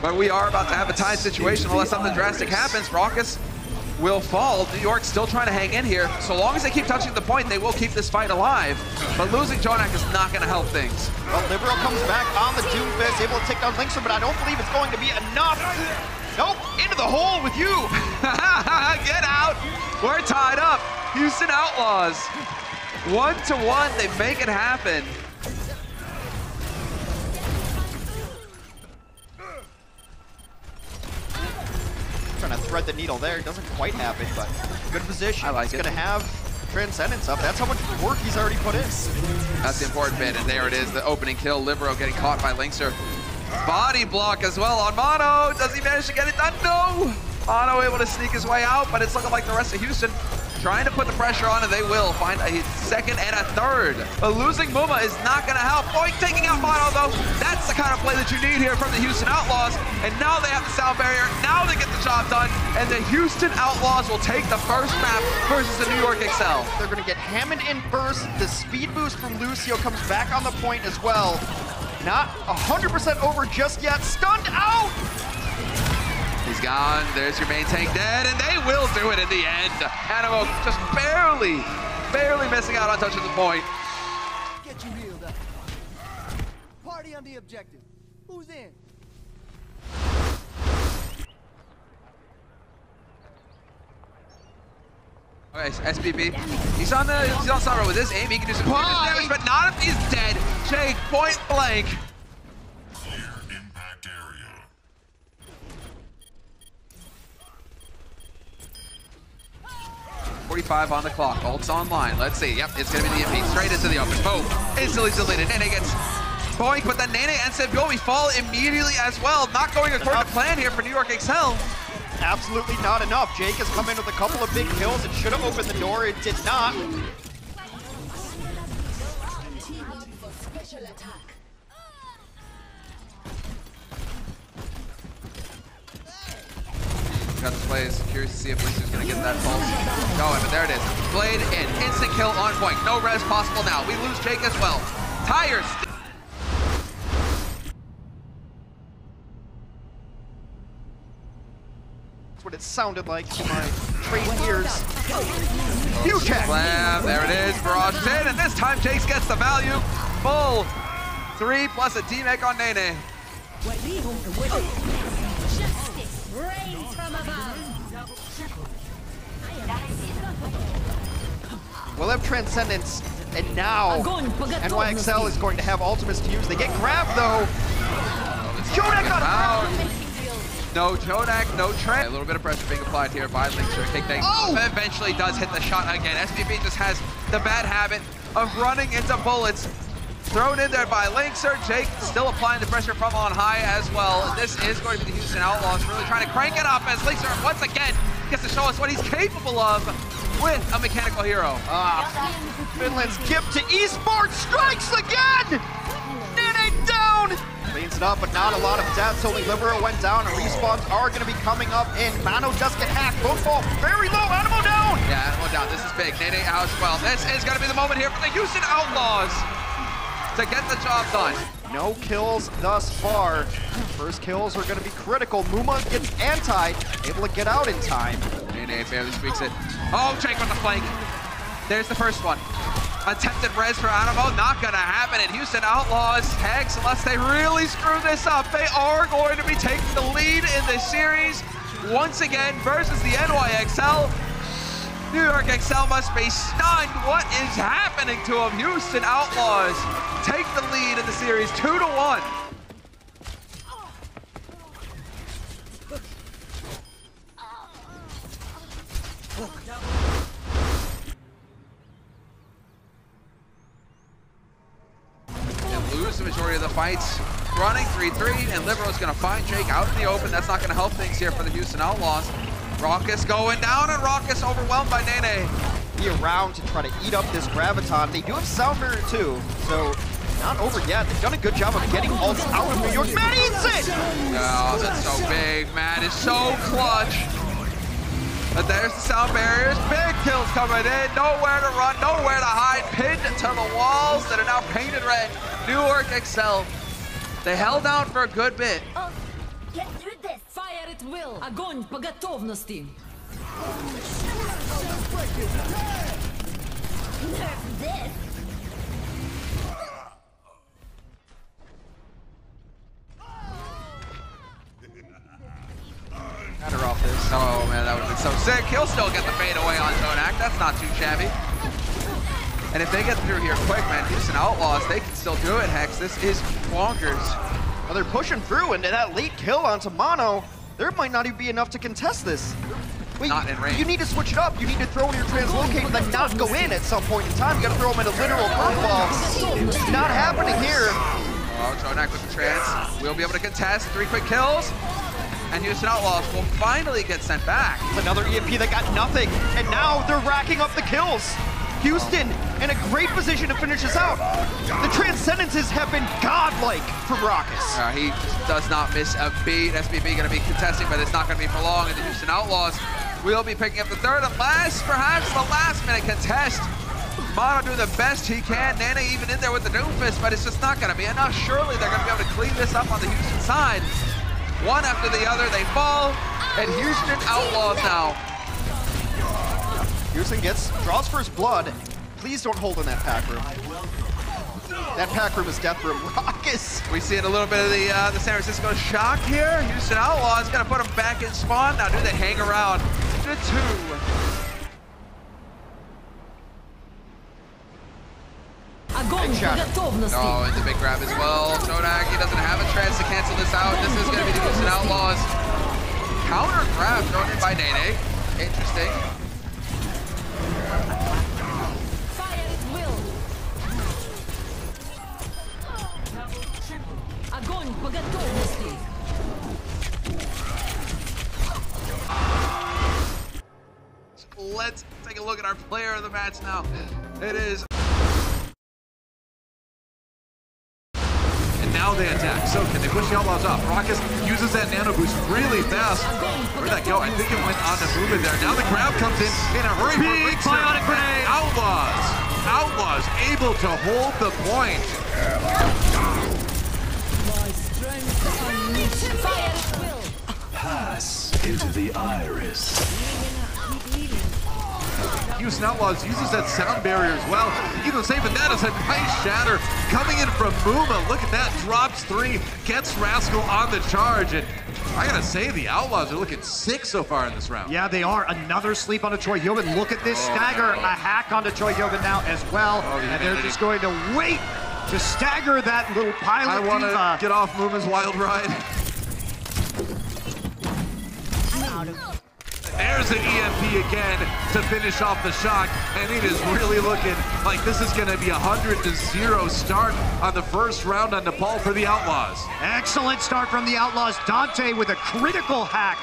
but we are about to have a tied situation unless something drastic happens. Raucus will fall. New York's still trying to hang in here. So long as they keep touching the point, they will keep this fight alive. But losing Jonak is not going to help things. Well, Libero comes back on the Doomfist, able to take down Linkser, but I don't believe it's going to be enough. Nope, into the hole with you. Get out. We're tied up. Houston Outlaws. 1-1, they make it happen. Trying to thread the needle there. Doesn't quite happen, but good position. I like He's it. going to have Transcendence up. That's how much work he's already put in. That's the important bit, and there it is, the opening kill. Libero getting caught by Linkser. Body block as well on Mano. Does he manage to get it done? No! Mano able to sneak his way out, but it's looking like the rest of Houston trying to put the pressure on, and they will find a second and a third. But losing Muma is not going to help. Boink taking out Mano, though. That's the kind of play that you need here from the Houston Outlaws. And now they have the sound barrier. Now they get the job done. And the Houston Outlaws will take the first map versus the New York XL. They're going to get Hammond in first. The speed boost from Lucio comes back on the point as well. Not 100% over just yet. Stunned out! He's gone. There's your main tank dead, and they will do it in the end. Animo just barely missing out on touching the point. Get you healed up. Party on the objective. Who's in? Okay, SBB. He's on Summer with his aim. He can do some damage, but not if he's dead. Jake, point blank. 45 on the clock. Ult's online. Let's see. Yep, it's going to be the EMP. Straight into the open. Boom. Instantly deleted. Nene gets boink, but then Nene and Sebiomi fall immediately as well. Not going according to plan here for New York XL. Absolutely not enough. Jake has come in with a couple of big kills. It should have opened the door. It did not. Got the plays. Curious to see if Linkser's going to get that pulse going, but there it is. Blade in. Instant kill on point. No res possible now. We lose Jake as well. Tires. what it sounded like to my trained ears. Huge check. Slam, there it is, Barrage is in, and this time Jace gets the value. Full 3 plus a D-Mech on Nene. We'll have Transcendence, and now NYXL is going to have ultimates to use. They get grabbed though. Jonak got out. No Jonak, no Trent. A little bit of pressure being applied here by Linkser. Kickbang eventually does hit the shot again. SBB just has the bad habit of running into bullets. Thrown in there by Linkser. Jake still applying the pressure from on high as well. This is going to be the Houston Outlaws really trying to crank it up as Linkser once again gets to show us what he's capable of with a mechanical hero. Finland's gift to esports strikes again! Nene down! Cleans it up, but not a lot of deaths. Only Libero went down, and respawns are going to be coming up in. Mano does get hacked. Both fall very low. Animo down! Yeah, Animo down. This is big. Nene out as well. This is going to be the moment here for the Houston Outlaws to get the job done. No kills thus far. First kills are going to be critical. Muma gets anti, able to get out in time. Nene barely squeaks it. Oh, Jake with the flank. There's the first one. Attempted res for Animo, not gonna happen. And Houston Outlaws, Hex, unless they really screw this up, they are going to be taking the lead in this series once again versus the NYXL. New York XL must be stunned. What is happening to them? Houston Outlaws take the lead in the series 2-1. Lose the majority of the fights. Running 3-3, and Libero's gonna find Jake out in the open. That's not gonna help things here for the Houston Outlaws. Raucus going down, and Raucus overwhelmed by Nene. Be around to try to eat up this Graviton. They do have Soundbarrier too, so not over yet. They've done a good job of getting ults out of New York. Matt eats it! Oh, that's so big. Matt is so clutch. But there's the sound barriers. Big kills coming in. Nowhere to run, nowhere to hide. Pinned to the walls that are now painted red. New York XL. They held out for a good bit. Get through this. Fire at will. Огонь по готовности. Nerf this. Got her off this. Oh man, that would have been so sick. He'll still get the fade away on Jonak. That's not too shabby. And if they get through here quick, man, Houston Outlaws, they can still do it, Hex. This is bonkers. Well, they're pushing through, and that late kill onto Mono, there might not even be enough to contest this. Wait, not in range. You need to switch it up. You need to throw in your translocate and then not go in at some point in time. You gotta throw him in a literal curveball. Not happening here. Oh, Jonak with the trans. We'll be able to contest 3 quick kills. And Houston Outlaws will finally get sent back. Another EMP that got nothing, and now they're racking up the kills. Houston in a great position to finish this out. The Transcendences have been godlike from Raucus. He does not miss a beat. SBB going to be contesting, but it's not going to be for long. And the Houston Outlaws will be picking up the third and last, perhaps the last minute contest. Mono doing the best he can. Nana even in there with the Doomfist, but it's just not going to be enough. Surely they're going to be able to clean this up on the Houston side. One after the other, they fall, and Houston Outlaws now. Houston draws first blood. Please don't hold in that pack room. That pack room is death room. Raucus. We see a little bit of the San Francisco shock here. Houston Outlaws gonna put them back in spawn. Now do they hang around to 2? Oh, and the big grab as well. Jonak, he doesn't have a chance to cancel this out. This is going to be the Houston Outlaws. Counter grab thrown in by Nene. Interesting. Fire at will. Огонь по готовности. Let's take a look at our player of the match now. It is. Now they attack. So can they push the Outlaws off? Raucus uses that nano boost really fast. Where'd that go? I think it went on the movement there. Now the grab comes in a hurry. Big bionic grenade. Outlaws able to hold the point. My strength unleashed. Fire at will. Pass. into the iris. Houston Outlaws uses that sound barrier as well. Even saving that is a nice shatter coming in from Muma. Look at that, drops 3, gets Rascal on the charge. And I gotta say, the Outlaws are looking sick so far in this round. Yeah, they are. Another sleep on Choi Hyobin. Look at this stagger. A hack onto Choi Hyobin now as well. And they're just going to wait to stagger that little pilot I want to get off Muma's wild ride. There's an EMP again to finish off the shock, and it is really looking like this is going to be a 100-0 start on the first round on Nepal for the Outlaws. Excellent start from the Outlaws. Dante with a critical hack.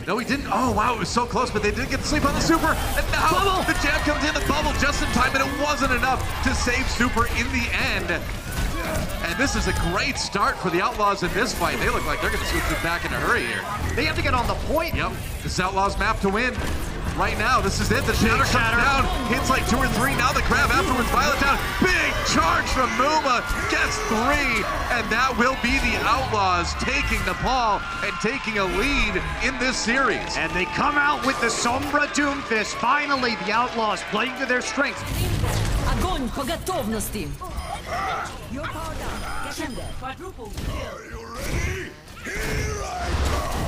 No, he didn't. Oh, wow, it was so close, but they did get to sleep on the Super. And now the jab comes in the bubble just in time, and it wasn't enough to save Super in the end. And this is a great start for the Outlaws in this fight. They look like they're going to switch it back in a hurry here. They have to get on the point. Yep, this is Outlaws map to win. Right now, this is it. The shatter comes down, hits like 2 or 3. Now the grab afterwards, Violet down. Big charge from Muma, gets 3. And that will be the Outlaws taking Nepal and taking a lead in this series. And they come out with the Sombra Doomfist. Finally, the Outlaws playing to their strengths. Огонь по готовности. You're powered down. Get in there. Quadruple kill. Are you ready? Here I come.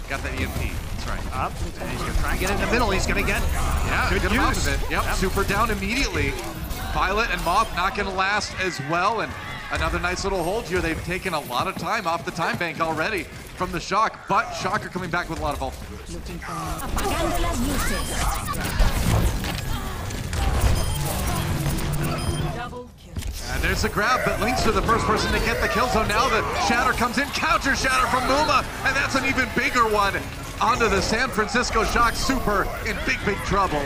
Got that EMP. That's right. Up. And he's going to try and get in the middle. He's going to get good use. Off of it. Yep. Super down immediately. Violet and Moth not going to last as well. And another nice little hold here. They've taken a lot of time off the time bank already from the Shock, but Shock are coming back with a lot of ult. And there's the grab, but Lynx are the first person to get the kill zone. Now the shatter comes in, counter shatter from Muma, and that's an even bigger one onto the San Francisco Shock. Super in big, big trouble.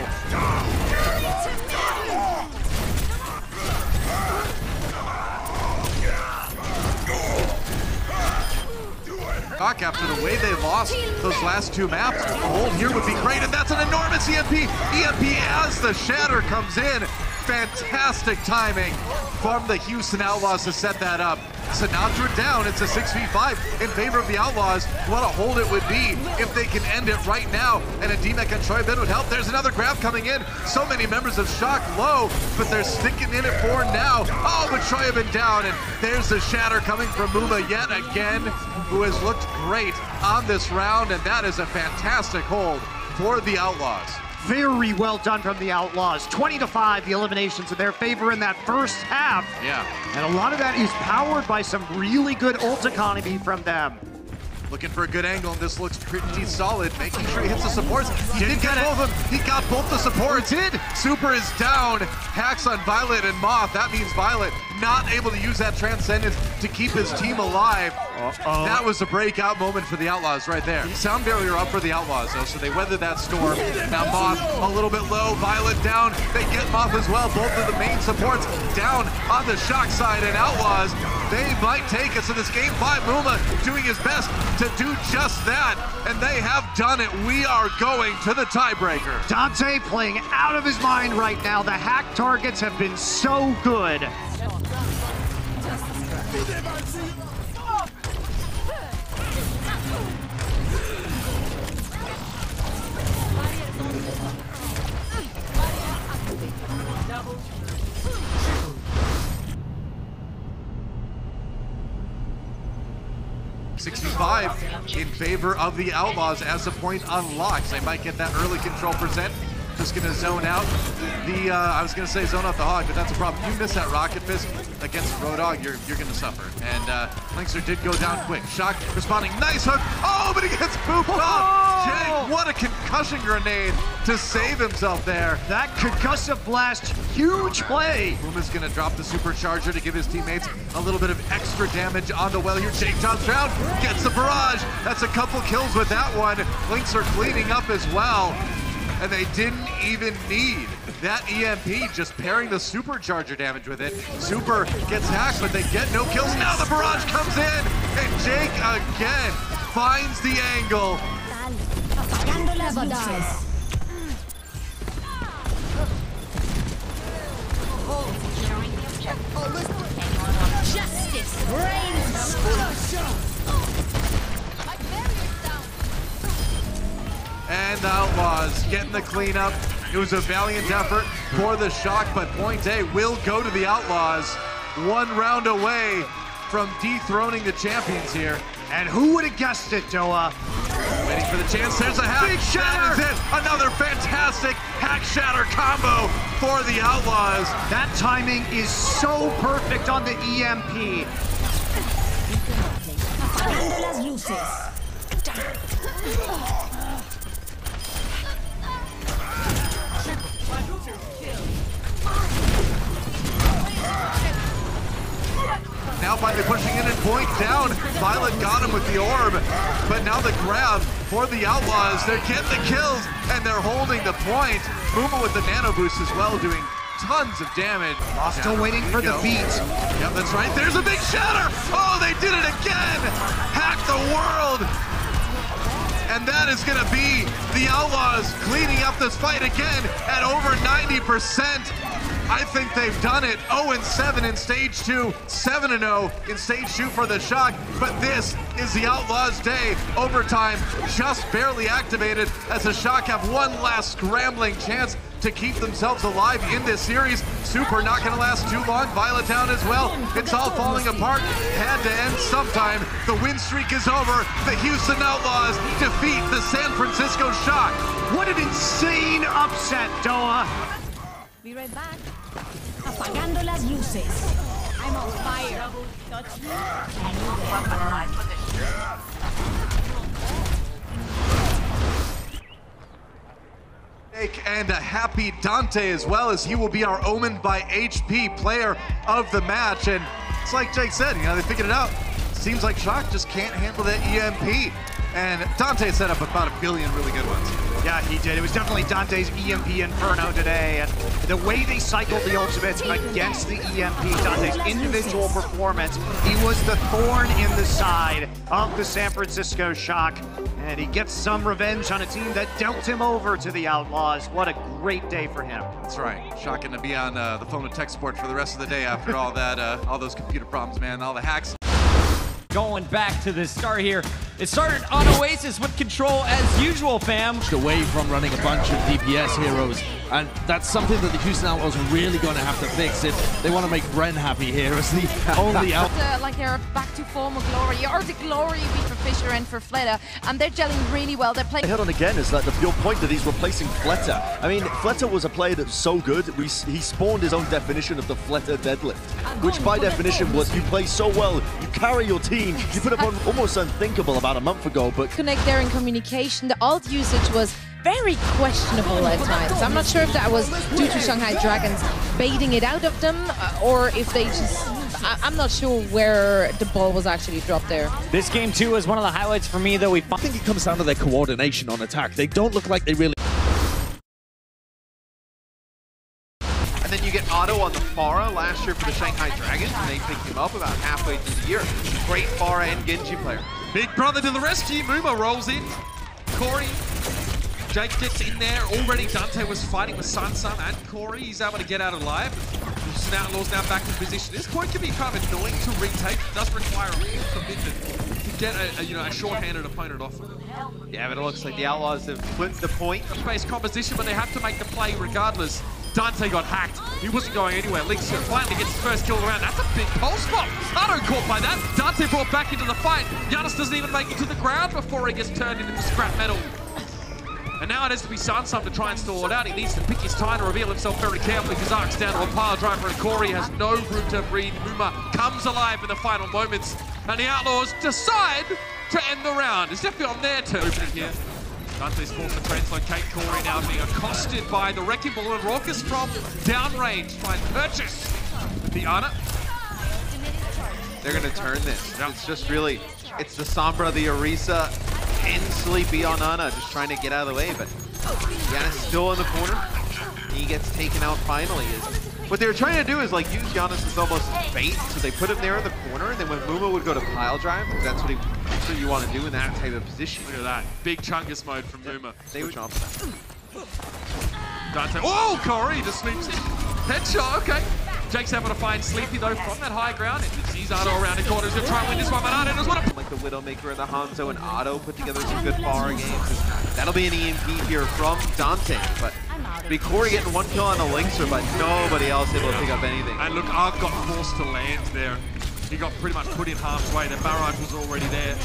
Shock, after the way they lost those last 2 maps, a hold here would be great, and that's an enormous EMP. EMP as the shatter comes in. Fantastic timing from the Houston Outlaws to set that up. Sinatra down, it's a 6v5 in favor of the Outlaws. What a hold it would be if they can end it right now. And a D-Mech and Troy Ben would help. There's another grab coming in. So many members of Shock low, but they're sticking in it for now. Oh, but Troy been down, and there's the shatter coming from Muma yet again, who has looked great on this round, and that is a fantastic hold for the Outlaws. Very well done from the Outlaws. 20-5, the eliminations in their favor in that first half. Yeah. And a lot of that is powered by some really good ult economy from them. Looking for a good angle, and this looks pretty solid. Making sure he hits the supports. He did get both of them. He got both the supports. He did. Super is down. Hacks on Violet and Moth. That means Violet not able to use that Transcendence to keep his team alive. That was a breakout moment for the Outlaws right there. Sound barrier up for the Outlaws, though, so they weathered that storm. Now Moth a little bit low. Violet down. They get Moth as well. Both of the main supports down on the Shock side, and Outlaws, they might take us in this game 5. Muma doing his best to do just that, and they have done it. We are going to the tiebreaker. Dante playing out of his mind right now. The hack targets have been so good. In favor of the Outlaws as the point unlocks. They might get that early control %. Just gonna zone out the, I was gonna say zone out the Hog, but that's a problem. You miss that Rocket Fist against Roadhog, you're gonna suffer. And Lynxer did go down quick. Shock responding, nice hook. Oh, but he gets pooped off. Jake, what a concussion grenade to save himself there. That concussive blast, huge play. Puma's gonna drop the supercharger to give his teammates a little bit of extra damage on the well here. Jake jumps down, gets the barrage. That's a couple kills with that one. Lynxer cleaning up as well. And they didn't even need that EMP, just pairing the supercharger damage with it. Super gets hacked, but they get no kills. Now the barrage comes in. And Jake again finds the angle. Justice reigns. And the Outlaws getting the cleanup. It was a valiant effort for the Shock, but Point A will go to the Outlaws. 1 round away from dethroning the champions here. And who would have guessed it, Doa? Waiting for the chance. There's a hack. Big shatter. That is it. Another fantastic hack shatter combo for the Outlaws. That timing is so perfect on the EMP. Now finally pushing in and Point down. Violet got him with the orb, but now the grab for the Outlaws. They're getting the kills and they're holding the point. Muma with the nano boost as well, doing tons of damage. Still waiting for the beat. Yep, that's right. There's a big shatter. Oh, they did it again. Hack the world. And that is going to be the Outlaws cleaning up this fight again at over 90%. I think they've done it. 0-7 in stage 2, 7-0 in stage 2 for the Shock. But this is the Outlaws' day. Overtime just barely activated as the Shock have one last scrambling chance to keep themselves alive in this series. Super not going to last too long. Violet down as well. It's all falling apart. Had to end sometime. The win streak is over. The Houston Outlaws defeat the San Francisco Shock. What an insane upset, Doa. Be right back. Apagando las luces. I'm on fire. Touch me. And a happy Dante as well, as he will be our Omen by HP player of the match. And it's like Jake said, you know, they figured it out. Seems like Shock just can't handle that EMP. And Dante set up about 1 billion really good ones. Yeah, he did. It was definitely Dante's EMP Inferno today. And the way they cycled the ultimates against the EMP, Dante's individual performance, he was the thorn in the side of the San Francisco Shock. And he gets some revenge on a team that dealt him over to the Outlaws. What a great day for him. That's right. Shocking to be on the phone with tech support for the rest of the day after all that, all those computer problems, man, all the hacks. Going back to the start here. It started on Oasis with control as usual, fam. Away from running a bunch of DPS heroes, and that's something that the Houston Outlaws are really going to have to fix if they want to make Bren happy here as the only out. Like they're back to former glory, or the glory be for Fisher and for Fleta, and they're gelling really well. They're playing. I hit on again is that your point that he's replacing Fleta. I mean, Fleta was a player that's so good. He spawned his own definition of the Fleta deadlift, which by definition was you play so well, you carry your team. You put up on almost unthinkable about a month ago, but connect there in communication. The alt usage was very questionable at times. I'm not sure if that was due to Shanghai Dragons baiting it out of them, or if they just... I'm not sure where the ball was actually dropped there. This game, too, is one of the highlights for me, though. I think it comes down to their coordination on attack. They don't look like they really... And then you get Otto on the Pharah last year for the Shanghai Dragons, and they picked him up about halfway through the year. Great Pharah and Genji player. Big brother to the rescue. Muma rolls in. Corey. Jake gets in there. Already Dante was fighting with Sansan and Corey. He's able to get out alive. The Houston Outlaws now back in position. This point can be kind of annoying to retake. It does require a real commitment to get a short-handed opponent off of them. Yeah, but it looks like the Outlaws have flipped the point. Space composition, but they have to make the play regardless. Dante got hacked. He wasn't going anywhere. Link's finally gets his first kill around. That's a big pulse bomb. Otto caught by that. Dante brought back into the fight. Giannis doesn't even make it to the ground before he gets turned into scrap metal. And now it has to be Sansan to try and stall it out. He needs to pick his time to reveal himself very carefully because Ark's down to a pile driver and Corey has no room to breathe. Muma comes alive in the final moments and the Outlaws decide to end the round. It's definitely on their turn opening here. Dante's forced to translocate. Corey now being accosted by the Wrecking Ball and Raucus from downrange trying to purchase the Ana. They're going to turn this. Yep. It's just really, it's the Sombra, the Orisa, Hensley be on Ana, just trying to get out of the way, but Giannis is still in the corner. He gets taken out finally as What they were trying to do is like use Giannis as almost bait, so they put him there in the corner, and then when Muma would go to pile drive, because that's what you want to do in that type of position. Look at that. Big Chungus mode from Muma. They would jump that. Dante. Oh, Corey just sleeps in. Headshot, okay. Jake's able to find Sleepy though from that high ground. He sees Otto around the corner. He's going to try and win this one, but Otto does want to... Like the Widowmaker and the Hanzo and Otto put together some good bar games. That'll be an EMP here from Dante, but be Corey getting one kill on the Linkser, but nobody else able to pick up anything. And look, Ark got forced to land there. He got pretty much put in half's way. The barrage was already there.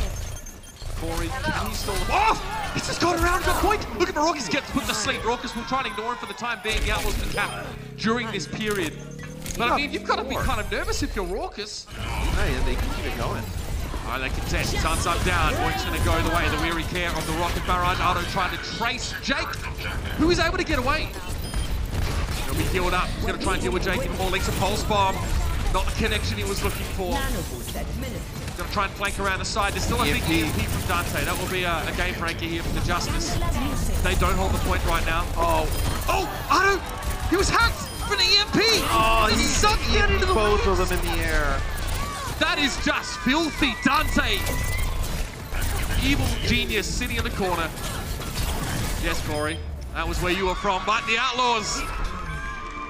Corey, can he still... Oh! He's just gone around, got point! Look at Raucus gets put to sleep. Raucus will try and ignore him for the time being. The Outlaws been capped during this period. But I mean, you've got to be kind of nervous if you're Raucus. Oh yeah, they can keep it going. All right, they contest. Suns up down. Boyk's going to go the way of the weary care of the rocket barrage. Otto trying to trace Jake, who is able to get away. He'll be healed up. He's going to try and deal with Jake in more links. A pulse bomb. Not the connection he was looking for. He's going to try and flank around the side. There's still a big EMP from Dante. That will be a game breaker here for the Justice. They don't hold the point right now. Oh, Otto! He was hacked for an EMP! Oh, he sucked it into the both of them in the air. That is just filthy. Dante! Evil genius sitting in the corner. Yes, Corey. That was where you were from, but the Outlaws!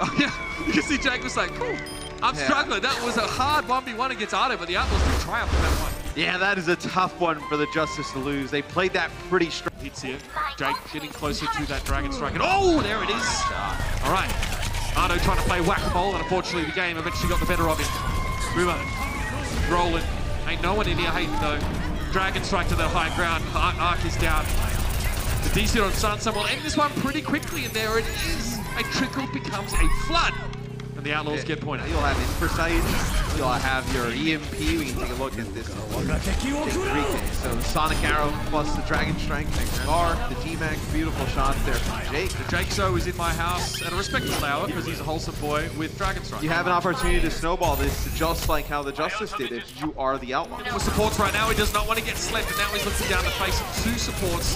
Oh yeah, you can see Jake was like, cool. I'm struggling. That was a hard 1v1 against Otto, but the Outlaws did triumph in that one. Yeah, that is a tough one for the Justice to lose. They played that pretty strong. Hits here. Jake getting closer to that Dragon Strike. And oh, there it is. All right. Otto trying to play whack-a-mole, and unfortunately the game eventually got the better of him. Boomer rolling. Ain't no one in here hating though. Dragon Strike to the high ground. Ark is down. The DC on Sunsun will end this one pretty quickly, and there it is. A trickle becomes a flood. And the Outlaws get pointed. You'll have Inversight, you'll have your EMP, we can take a look at this. 3K. So the Sonic Arrow plus the Dragon Strike, Ark, the G-Max, beautiful shots there from Jake. The Jake Show is in my house at a respectable hour because he's a wholesome boy with Dragon Strike. You have an opportunity to snowball this just like how the Justice did if you are the Outlaw. With supports right now, he does not want to get slept, and now he's looking down the face of two supports.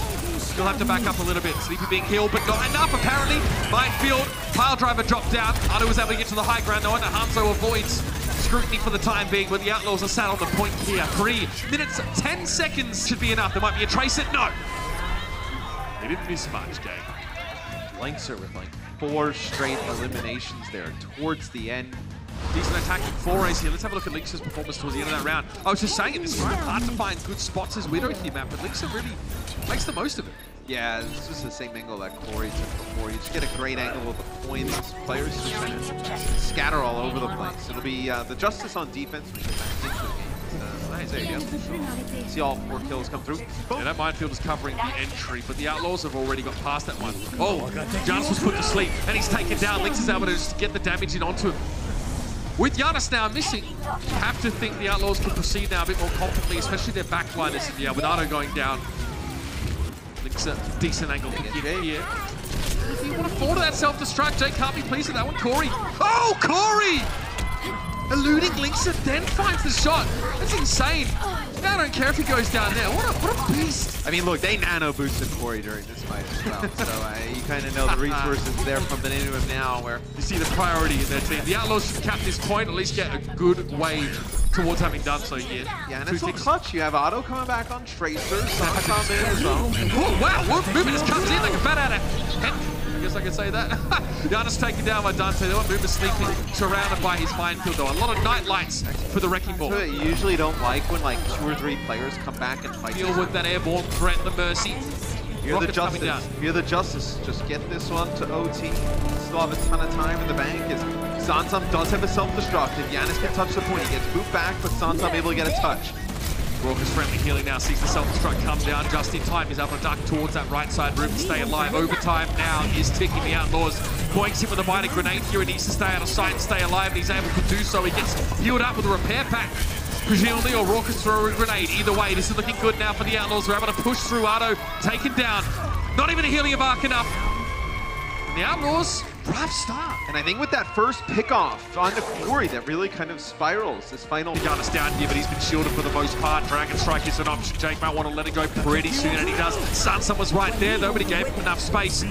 He'll have to back up a little bit. Sleepy being healed, but not enough apparently. Minefield, pile driver dropped down. Otto was able to get to the high ground though, and Hanzo avoids scrutiny for the time being, but the Outlaws are sat on the point here. 3 minutes, 10 seconds should be enough. There might be a trace it. No. They didn't miss much, gang. Linkser with like 4 straight eliminations there towards the end. Decent attacking forays here. Let's have a look at Linkser's performance towards the end of that round. I was just saying it, it's hard to find good spots as Widow here, man, but Linkser really makes the most of it. Yeah, this is the same angle that Corey took before. You just get a great angle of the points. Players just kind of scatter all over the place. It'll be the Justice on defense, which is nice. There you go. See all 4 kills come through. Yeah, that Minefield is covering the entry, but the Outlaws have already got past that one. Oh, Giannis was put to sleep, and he's taken down. Lynx is able to just get the damage in onto him. With Giannis now missing, you have to think the Outlaws can proceed now a bit more confidently, especially their backliners. Yeah, with Otto going down. Lynx a decent angle to get here. If you want to fall to that self-destruct, Jake can't be pleased with that one. Corey. Oh, Corey! Eluding Linkser, then finds the shot. That's insane. I don't care if he goes down there. What a beast. I mean, look, they nano boosted Corey during this fight as well. So you kind of know the resources there from the into him now where you see the priority in their team. The Outlaws should cap this point, at least get a good wave towards having done so here. Yeah, and it's so clutch. You have Otto coming back on Tracer, Sonic in as well. Oh, wow, what movement just comes in like a bat out of head. I guess I can say that. Giannis taken down by Dante. They want Movement sleeping, surrounded by his Minefield though. A lot of night lights for the Wrecking Ball. You usually don't like when like 2 or 3 players come back and fight. Deal with that airborne threat, the Mercy. You're the Justice. You're the Justice. Just get this one to OT. Still have a ton of time in the bank. Sansam does have a self-destruct. If Giannis can touch the point, he gets moved back, but Sansam able to get a touch. Raucus friendly healing now, sees the self-destruct come down just in time. He's able to duck towards that right side room to stay alive. Overtime now is ticking. The Outlaws points him with a mighty grenade here. He needs to stay out of sight and stay alive, and he's able to do so. He gets healed up with a repair pack, presumably, or Raucus throw a grenade. Either way, this is looking good now for the Outlaws. They're able to push through Otto, taken down. Not even a healing of Ark enough. And the Outlaws rough start. And I think with that first pickoff on the Corey, that really kind of spirals this final. Giannis down here, but he's been shielded for the most part. Dragon Strike is an option. Jake might want to let it go pretty soon, and he does. Sansa was right there, though, but he gave him enough space.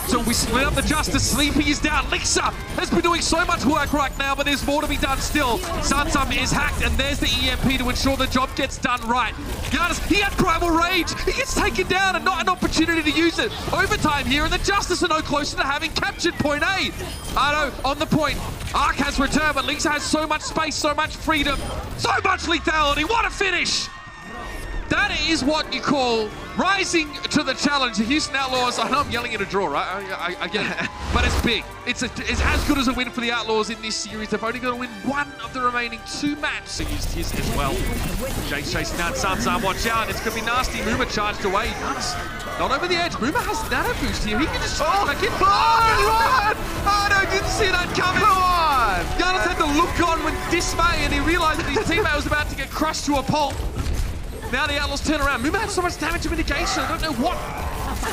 So we split up the Justice. Sleepy is down. Lixa has been doing so much work right now, but there's more to be done still. Sansa is hacked, and there's the EMP to ensure the job gets done right. Giannis, he had Primal Rage. He gets taken down and not an opportunity to use it. Overtime here, and the Justice are no closer to having captured point A. Ardo on the point. Arc has returned, but Lixa has so much space, so much freedom, so much lethality. What a finish! That is what you call rising to the challenge. The Houston Outlaws, I know I'm yelling at a draw, right? I get it, but it's big. It's as good as a win for the Outlaws in this series. They've only got to win one of the remaining 2 matches. He used his as well. Jake's chasing down Sansa, watch out. It's going to be nasty. Muma charged away. Nice. Not over the edge. Muma has nano boost here. He can just charge back in. Oh, no, didn't see that coming. Come on. Giannis had the look on with dismay, and he realized that his teammate was about to get crushed to a pulp. Now the Outlaws turn around. Muma had so much damage of mitigation. I don't know what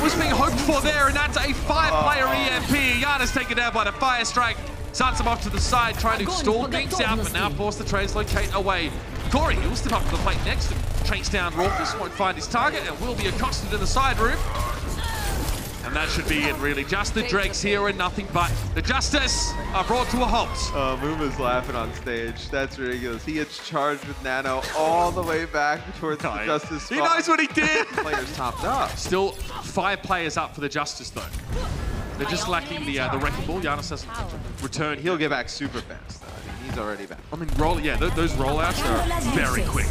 was being hoped for there, and that's a 5-player EMP. Giannis taken down by the Fire Strike. Sends him off to the side, trying to stall things out, but now forced to translocate away. Corey, he'll step up to the plate next and chase down Raucus. Won't find his target and will be accosted in the side room. And that should be it, really. Just the dregs here and nothing but the Justice are brought to a halt. Oh, Muma's laughing on stage. That's ridiculous. He gets charged with Nano all the way back towards the Justice spot. He knows what he did. Players topped up. Still 5 players up for the Justice, though. They're just lacking the wrecking ball. Giannis hasn't returned. He'll get back super fast, though. I mean, he's already back. I mean, those rollouts are very quick.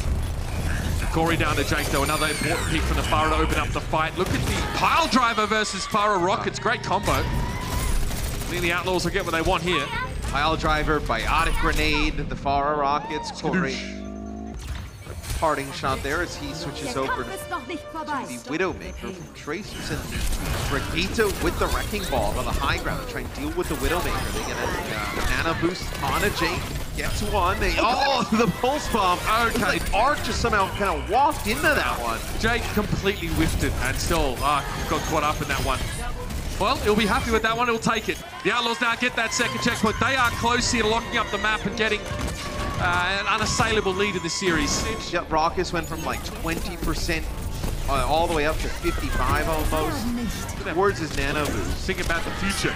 Corey down to Jake, though. Another important pick from the Farah to open up the fight. Look at the pile driver versus Farah Rockets. Great combo. I think the Outlaws will get what they want here. Pile driver, biotic grenade, the Farah Rockets. Corey. Parting shot there as he switches over to the Widowmaker from Tracers, and Brigitte with the Wrecking Ball on the high ground to try and deal with the Widowmaker. They get a nano boost on a Jake. Gets one. The pulse bomb. Okay. Arc just somehow kind of walked into that one. Jake completely whiffed it and still got caught up in that one. Well, he'll be happy with that one. He'll take it. The Outlaws now get that second checkpoint. They are close here to locking up the map and getting an unassailable lead in this series. Yeah, Raucus went from like 20% all the way up to 55 almost. Towards his nano boost. Think about the future.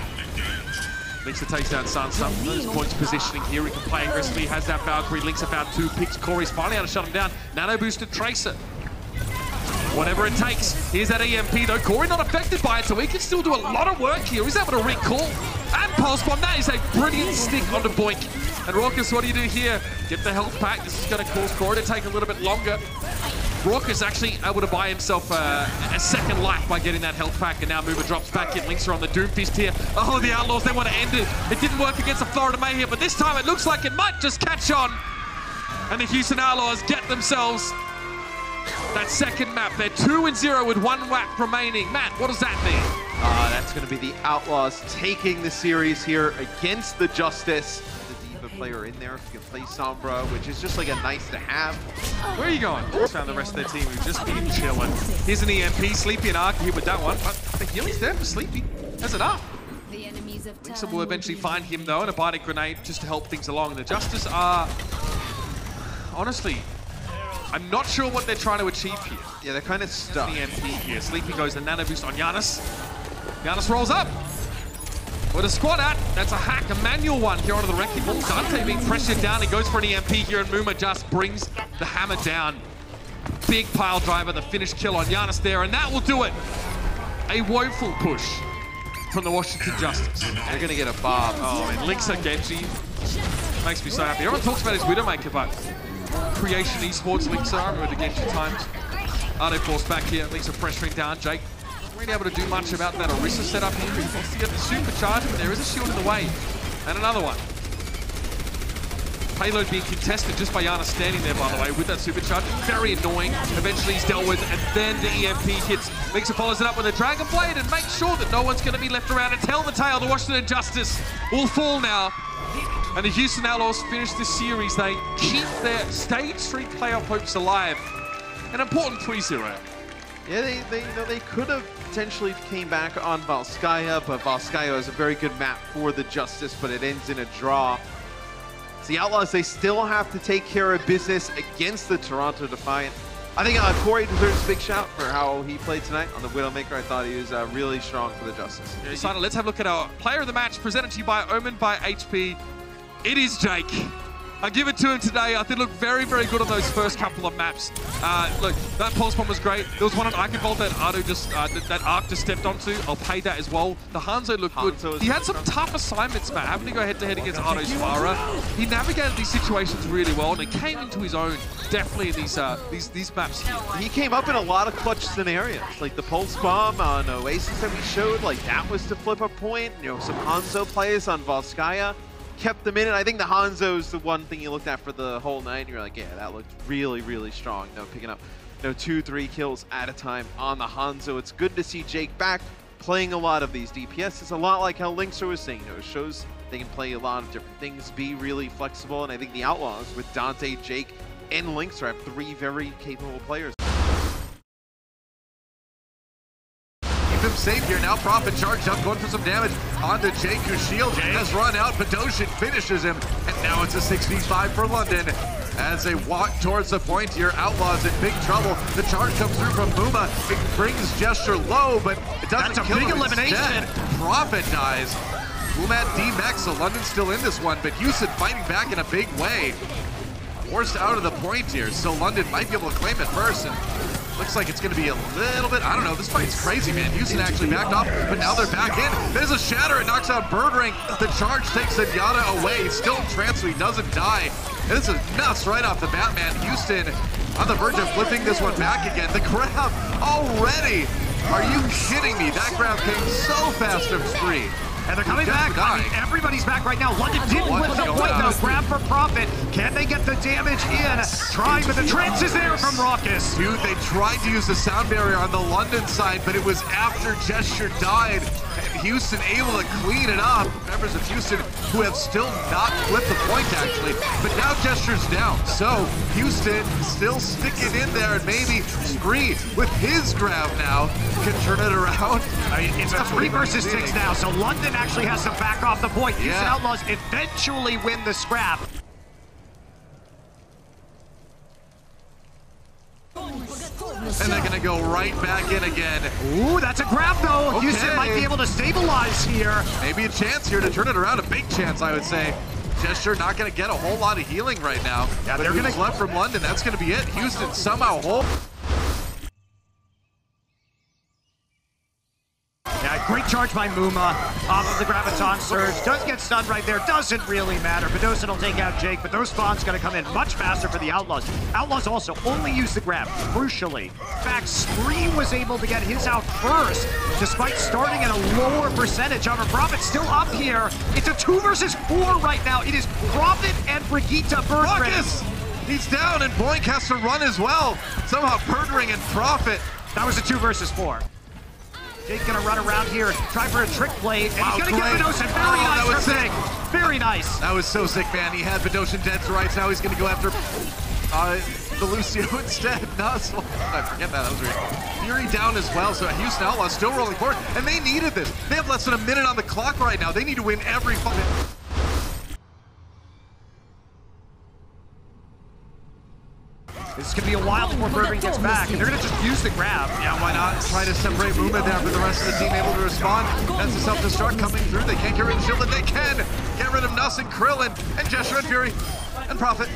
Linksa takes down Sansa. Those points positioning here. He can play aggressively. Has that Valkyrie. Links about 2 picks. Corey's finally able to shut him down. Nano boosted Tracer. Whatever it takes. Here's that EMP though. Corey not affected by it, so he can still do a lot of work here. He's able to recall and pulse bomb. That is a brilliant stick onto Boink. And Raucus, what do you do here? Get the health pack. This is going to cause Corey to take a little bit longer. Raucus actually able to buy himself a second life by getting that health pack, and now Mover drops back in. Links are on the Doomfist here. Oh, the Outlaws, they want to end it. It didn't work against the Florida May here, but this time it looks like it might just catch on. And the Houston Outlaws get themselves that second map. They're 2-0 with 1 WAP remaining. Matt, what does that mean? That's going to be the Outlaws taking the series here against the Justice. Player in there if you can play Sombra, which is just like a nice to have. Where are you going? Found the rest of their team who've just been chilling. Here's an EMP, Sleepy and Ark here with that one, but the healing's there for Sleepy. That's enough. Linksa will eventually find him though, and a biotic grenade just to help things along. And the Justice are, honestly, I'm not sure what they're trying to achieve here. Yeah, they're kind of stuck. EMP here. Sleepy goes the nano boost on Giannis. Giannis rolls up. With a squad at, that's a hack, a manual one here onto the wrecking ball. Dante being pressured down, he goes for an EMP here, and Muma just brings the hammer down. Big pile driver, the finished kill on Giannis there, and that will do it. A woeful push from the Washington Justice. They're gonna get a bomb. Oh, and Linksa Genji makes me so happy. Everyone talks about his Widowmaker, but Creation Esports Linksa, I remember the Genji times. Ardo forced back here, Linksa pressuring down Jake. Really able to do much about that Orisa setup here. He wants to get the supercharge, but there is a shield in the way. And another one. Payload being contested just by Giannis standing there, by the way, with that supercharge. Very annoying. Eventually he's dealt with, and then the EMP hits. Linksa follows it up with a Dragon Blade and makes sure that no one's going to be left around and tell the tale. The Washington Justice will fall now. And the Houston Outlaws finish this series. They keep their Stage 3 playoff hopes alive. An important 3-0. Yeah, they could have potentially came back on Volskaya, but Volskaya is a very good map for the Justice, but it ends in a draw. So the Outlaws, they still have to take care of business against the Toronto Defiant. I think Corey deserves a big shout for how he played tonight on the Widowmaker. I thought he was really strong for the Justice. Sana, let's have a look at our player of the match presented to you by Omen by HP. It is Jake. I give it to him today. I think looked very, very good on those first couple of maps. Look, that pulse bomb was great. There was one on Eichenwald that Ardo that Arc just stepped onto. I'll pay that as well. The Hanzo looked good. He had some tough assignments, Matt. Having to go head-to-head against Ardo's Farah. He navigated these situations really well, and he came into his own definitely in these maps here. He came up in a lot of clutch scenarios, like the pulse bomb on Oasis that we showed. Like that was to flip a point. You know, some Hanzo plays on Volskaya kept them in it. I think the Hanzo's the one thing you looked at for the whole night. You're like, yeah, that looked really, really strong. Picking up 2-3 kills at a time on the Hanzo. It's good to see Jake back playing a lot of these DPS. It's a lot like how Linkser was saying. It shows they can play a lot of different things, be really flexible, and I think the Outlaws with Dante, Jake, and Linkser have 3 very capable players. Him safe here. Now Prophet charged up, going for some damage onto Jake, whose shield has run out. Bedosian finishes him, and now it's a 6v5 for London. As they walk towards the point here, Outlaws in big trouble. The charge comes through from Muma. It brings Gesture low, but it doesn't kill him. That's a big elimination. Prophet dies. Muma at D-Max, so London's still in this one, but Houston fighting back in a big way. Forced out of the point here, so London might be able to claim it first. And looks like it's going to be a little bit, I don't know, this fight's crazy, man. Houston actually backed off, but now they're back in. There's a shatter, it knocks out Birdring. The charge takes Zenyatta away. He's still in trance, so he doesn't die. And this is nuts right off the bat, man. Houston on the verge of flipping this one back again. The grab already. Are you kidding me? That grab came so fast from Spree. And they're coming back. I mean, everybody's back right now. London did flip the point though. Grab for Prophet. Can they get the damage in? Trying, but the trance is there from Raucus. Dude, they tried to use the sound barrier on the London side, but it was after Gesture died. And Houston able to clean it up. Members of Houston who have still not flipped the point, actually. But now Gesture's down. So Houston still sticking in there, and maybe Spree with his grab now can turn it around. I mean, it's a 3 versus 6 now, so London actually has to back off the point. Houston Outlaws eventually win the scrap. And they're gonna go right back in again. Ooh, that's a grab though. Okay. Houston might be able to stabilize here. Maybe a chance here to turn it around, a big chance, I would say. Gesture not gonna get a whole lot of healing right now. Yeah, they're gonna left from London. That's gonna be it. Houston somehow hold. Yeah, great charge by Muma off of the Graviton Surge. Does get stunned right there. Doesn't really matter. Bedosian will take out Jake, but those spawns gonna come in much faster for the Outlaws. Outlaws also only use the grab, crucially. In fact, Spree was able to get his out first, despite starting at a lower percentage. However, Prophet's still up here. It's a 2 versus 4 right now. It is Prophet and Brigitte Raucus! He's down, and Boink has to run as well. Somehow Birdring and Prophet. That was a 2 versus 4. Jake's gonna run around here, try for a trick play, and he's gonna get Bedosian. Very nice, that was sick. Very nice. That was so sick, man. He had Bedosian dead to rights. Now he's gonna go after the Lucio instead. Nuzzle. I forget that. That was weird. Fury down as well. So Houston Outlaws still rolling forward, and they needed this. They have less than a minute on the clock right now. They need to win every fight. This is going to be a while before Birdring gets back, and they're going to just use the grab. Yeah, why not? Try to separate Muma there for the rest of the team able to respond. That's the self-destruct coming through. They can't get rid of Shield, but they can get rid of Nuss and Krillin, and Gesture and Fury, and Prophet.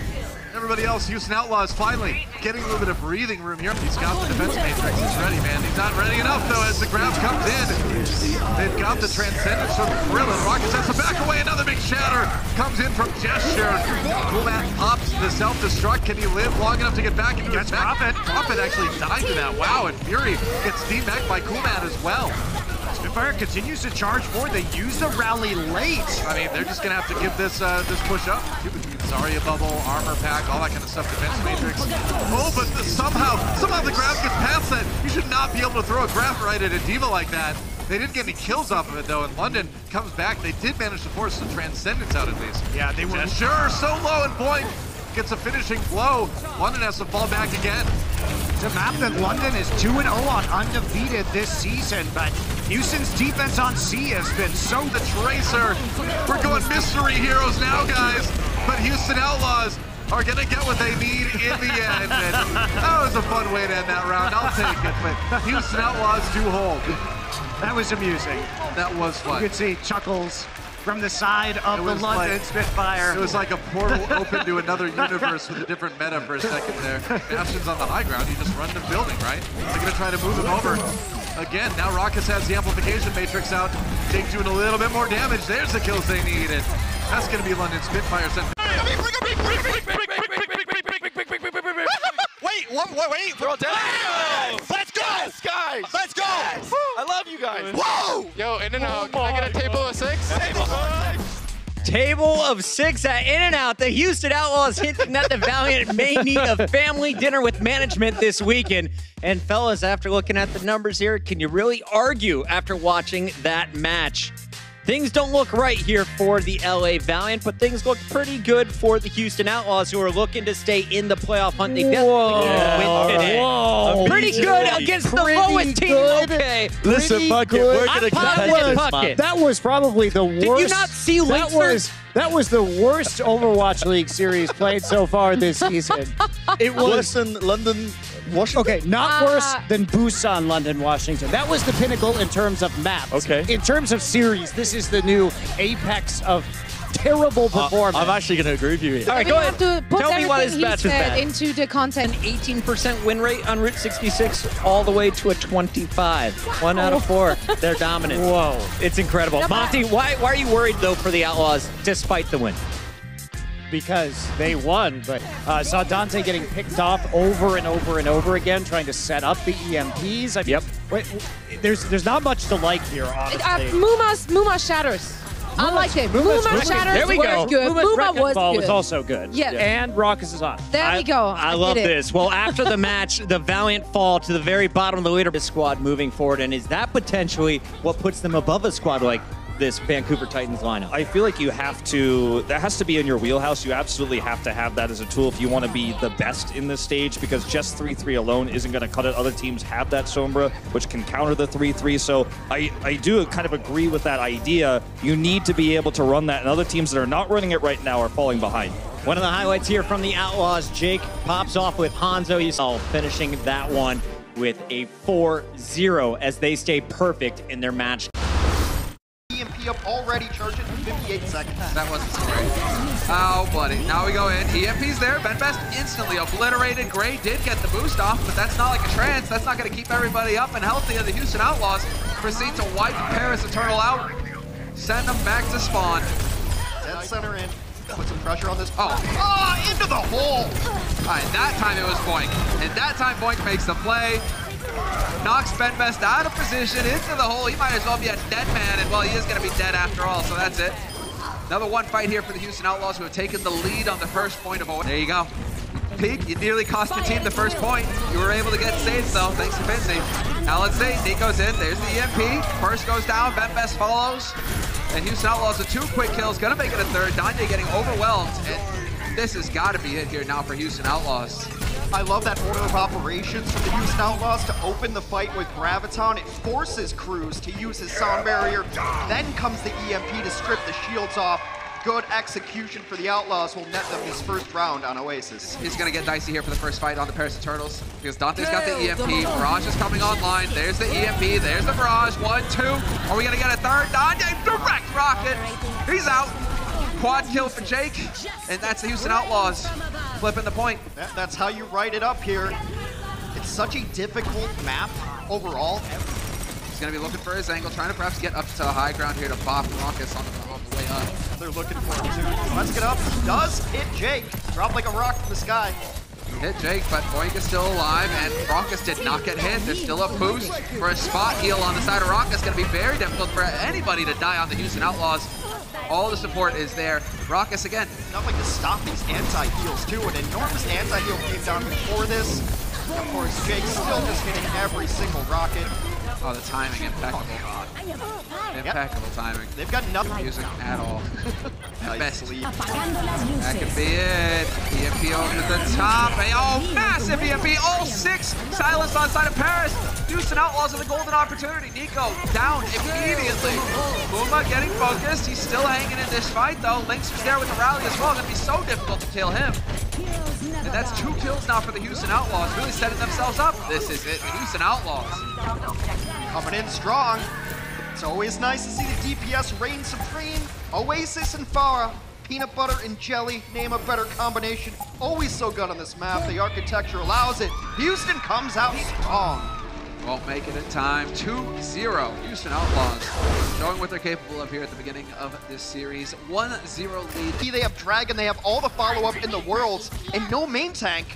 Everybody else, Houston Outlaws finally getting a little bit of breathing room here. He's got the defense matrix. He's ready, man. He's not ready enough, though, as the grab comes in. They've got the Transcendence from Krillin. Rockets has to back away. Another big shatter comes in from Gesture. Kumat pops the self-destruct. Can he live long enough to get back into his mech? Prophet actually died to that. Wow, and Fury gets D-Mech by Kumat as well. Spitfire continues to charge forward. They use the rally late. I mean, they're just going to have to give this this push up. Zarya bubble, armor pack, all that kind of stuff, defense matrix. Oh, but somehow the grab gets past that. You should not be able to throw a grab right at a diva like that. They didn't get any kills off of it, though, and London comes back. They did manage to force some Transcendence out, at least. Yeah, they were... Sure, so low and point. gets a finishing blow. London has to fall back again. It's a map that London is 2-0 on undefeated this season, but Houston's defense on C has been so... The Tracer. We're going mystery heroes now, guys. But Houston Outlaws are going to get what they need in the end. And that was a fun way to end that round. I'll take it. But Houston Outlaws do hold. That was amusing. That was fun. You could see chuckles from the side of the London Spitfire. It was like a portal open to another universe with a different meta for a second there. Bastion's on the high ground. You just run the building, right? They're going to try to move him over. Again, now Rockets has the amplification matrix out. Jake doing a little bit more damage. There's the kills they needed. That's going to be London Spitfire. Wait, we're all dead. Let's go! Yes, guys! Let's go! Yes. I love you guys. Whoa! Yo, In-N-Out, can I get a table of 6? Table of 6! Table of 6 at In-N-Out. The Houston Outlaws hinting that the Valiant may need a family dinner with management this weekend. And fellas, after looking at the numbers here, can you really argue after watching that match? Things don't look right here for the LA Valiant, but things look pretty good for the Houston Outlaws, who are looking to stay in the playoff hunt. They definitely win today. Pretty good against the lowest team. Okay. Listen, Bucket, we're going to contest That was probably the worst. Did you not see Linkster? That was the worst Overwatch League series played so far this season. It was worse than London, Washington? Okay, not worse than Busan, London, Washington. That was the pinnacle in terms of maps. Okay. In terms of series, this is the new apex of terrible performance. I'm actually going to agree with you here. All right, go ahead. Have to put Tell me why this everything match he is said bad. into the content. 18% win rate on Route 66, all the way to a 25. 1 out of 4. They're dominant. Whoa. It's incredible. Monty, why are you worried, though, for the Outlaws, despite the win? Because they won, but saw Dante getting picked off over and over and over again, trying to set up the EMPs. I mean, there's not much to like here, honestly. Muma shatters. I like it. Muma shatters there we go. was good. Muma's Muma was ball good. was also good. Yeah. And Raucus is on. There we go. I love this. Well, after the match, the Valiant fall to the very bottom of the leaderboard squad moving forward, and is that potentially what puts them above a squad like this Vancouver Titans lineup? I feel like you have to, that has to be in your wheelhouse. You absolutely have to have that as a tool if you want to be the best in this stage, because just 3-3 alone isn't going to cut it. Other teams have that Sombra, which can counter the 3-3. So I do kind of agree with that idea. You need to be able to run that, and other teams that are not running it right now are falling behind. One of the highlights here from the Outlaws, Jake pops off with Hanzo. He's finishing that one with a 4-0 as they stay perfect in their match. EMP up already, charged it in 58 seconds. That wasn't so great. Oh, buddy. Now we go in. EMP's there. Benbest instantly obliterated. Gray did get the boost off, but that's not like a trance. That's not going to keep everybody up and healthy. And the Houston Outlaws proceed to wipe Paris Eternal out. Send them back to spawn. Dead center in. Put some pressure on this. Oh, into the hole. All right, that time it was Boink. And that time Boink makes the play. Knocks Benbest out of position into the hole. He might as well be a dead man, and well, he is going to be dead after all, so that's it. Another one fight here for the Houston Outlaws, who have taken the lead on the first point of There you go. Peak, you nearly cost the team the first point. You were able to get saved, though, thanks to Vinci. Now let's see. Nico's in. There's the EMP. First goes down. Benbest follows. And Houston Outlaws with 2 quick kills. Going to make it a third. Dante getting overwhelmed. And this has got to be it here now for Houston Outlaws. I love that order of operations from the Houston Outlaws to open the fight with Graviton. It forces Cruz to use his sound barrier. Then comes the EMP to strip the shields off. Good execution for the Outlaws will net them his first round on Oasis. He's going to get dicey here for the first fight on the Paris Eternals because Dante's got the EMP. Barrage is coming online. There's the EMP. There's the Barrage. 1, 2. Are we going to get a third? Dante, direct rocket. He's out. Quad kill for Jake. And that's the Houston Outlaws flipping the point. That's how you write it up here. It's such a difficult map overall. He's going to be looking for his angle, trying to perhaps get up to the high ground here to bop Raucus on the way up. They're looking for him too. Let's get up. Does hit Jake. Drop like a rock from the sky. Hit Jake, but Boink is still alive, and Raucus did not get hit. There's still a boost for a spot heal on the side of Raucus. Going to be very difficult for anybody to die on the Houston Outlaws. All the support is there. Raucus again. Not like to stop these anti-heals too. An enormous anti-heal came down before this. Of course, Jake's still just hitting every single rocket. Oh, the timing, impeccable. Impeccable timing. They've got nothing. Music at all. Best. Apagando las luces. That could be it. EMP over to the top. Oh, massive EMP. All 6 silenced on side of Paris. Houston Outlaws with a golden opportunity. Nico down immediately. Muma getting focused. He's still hanging in this fight, though. Lynx was there with the rally as well. It's going to be so difficult to kill him. And that's 2 kills now for the Houston Outlaws, really setting themselves up. This is it, the Houston Outlaws. Coming in strong. It's always nice to see the DPS reign supreme. Oasis and Farah, peanut butter and jelly, name a better combination. Always so good on this map, the architecture allows it. Houston comes out strong. Won't make it in time. 2-0, Houston Outlaws. Showing what they're capable of here at the beginning of this series. 1-0 lead. They have Dragon, they have all the follow-up in the worlds, and no main tank.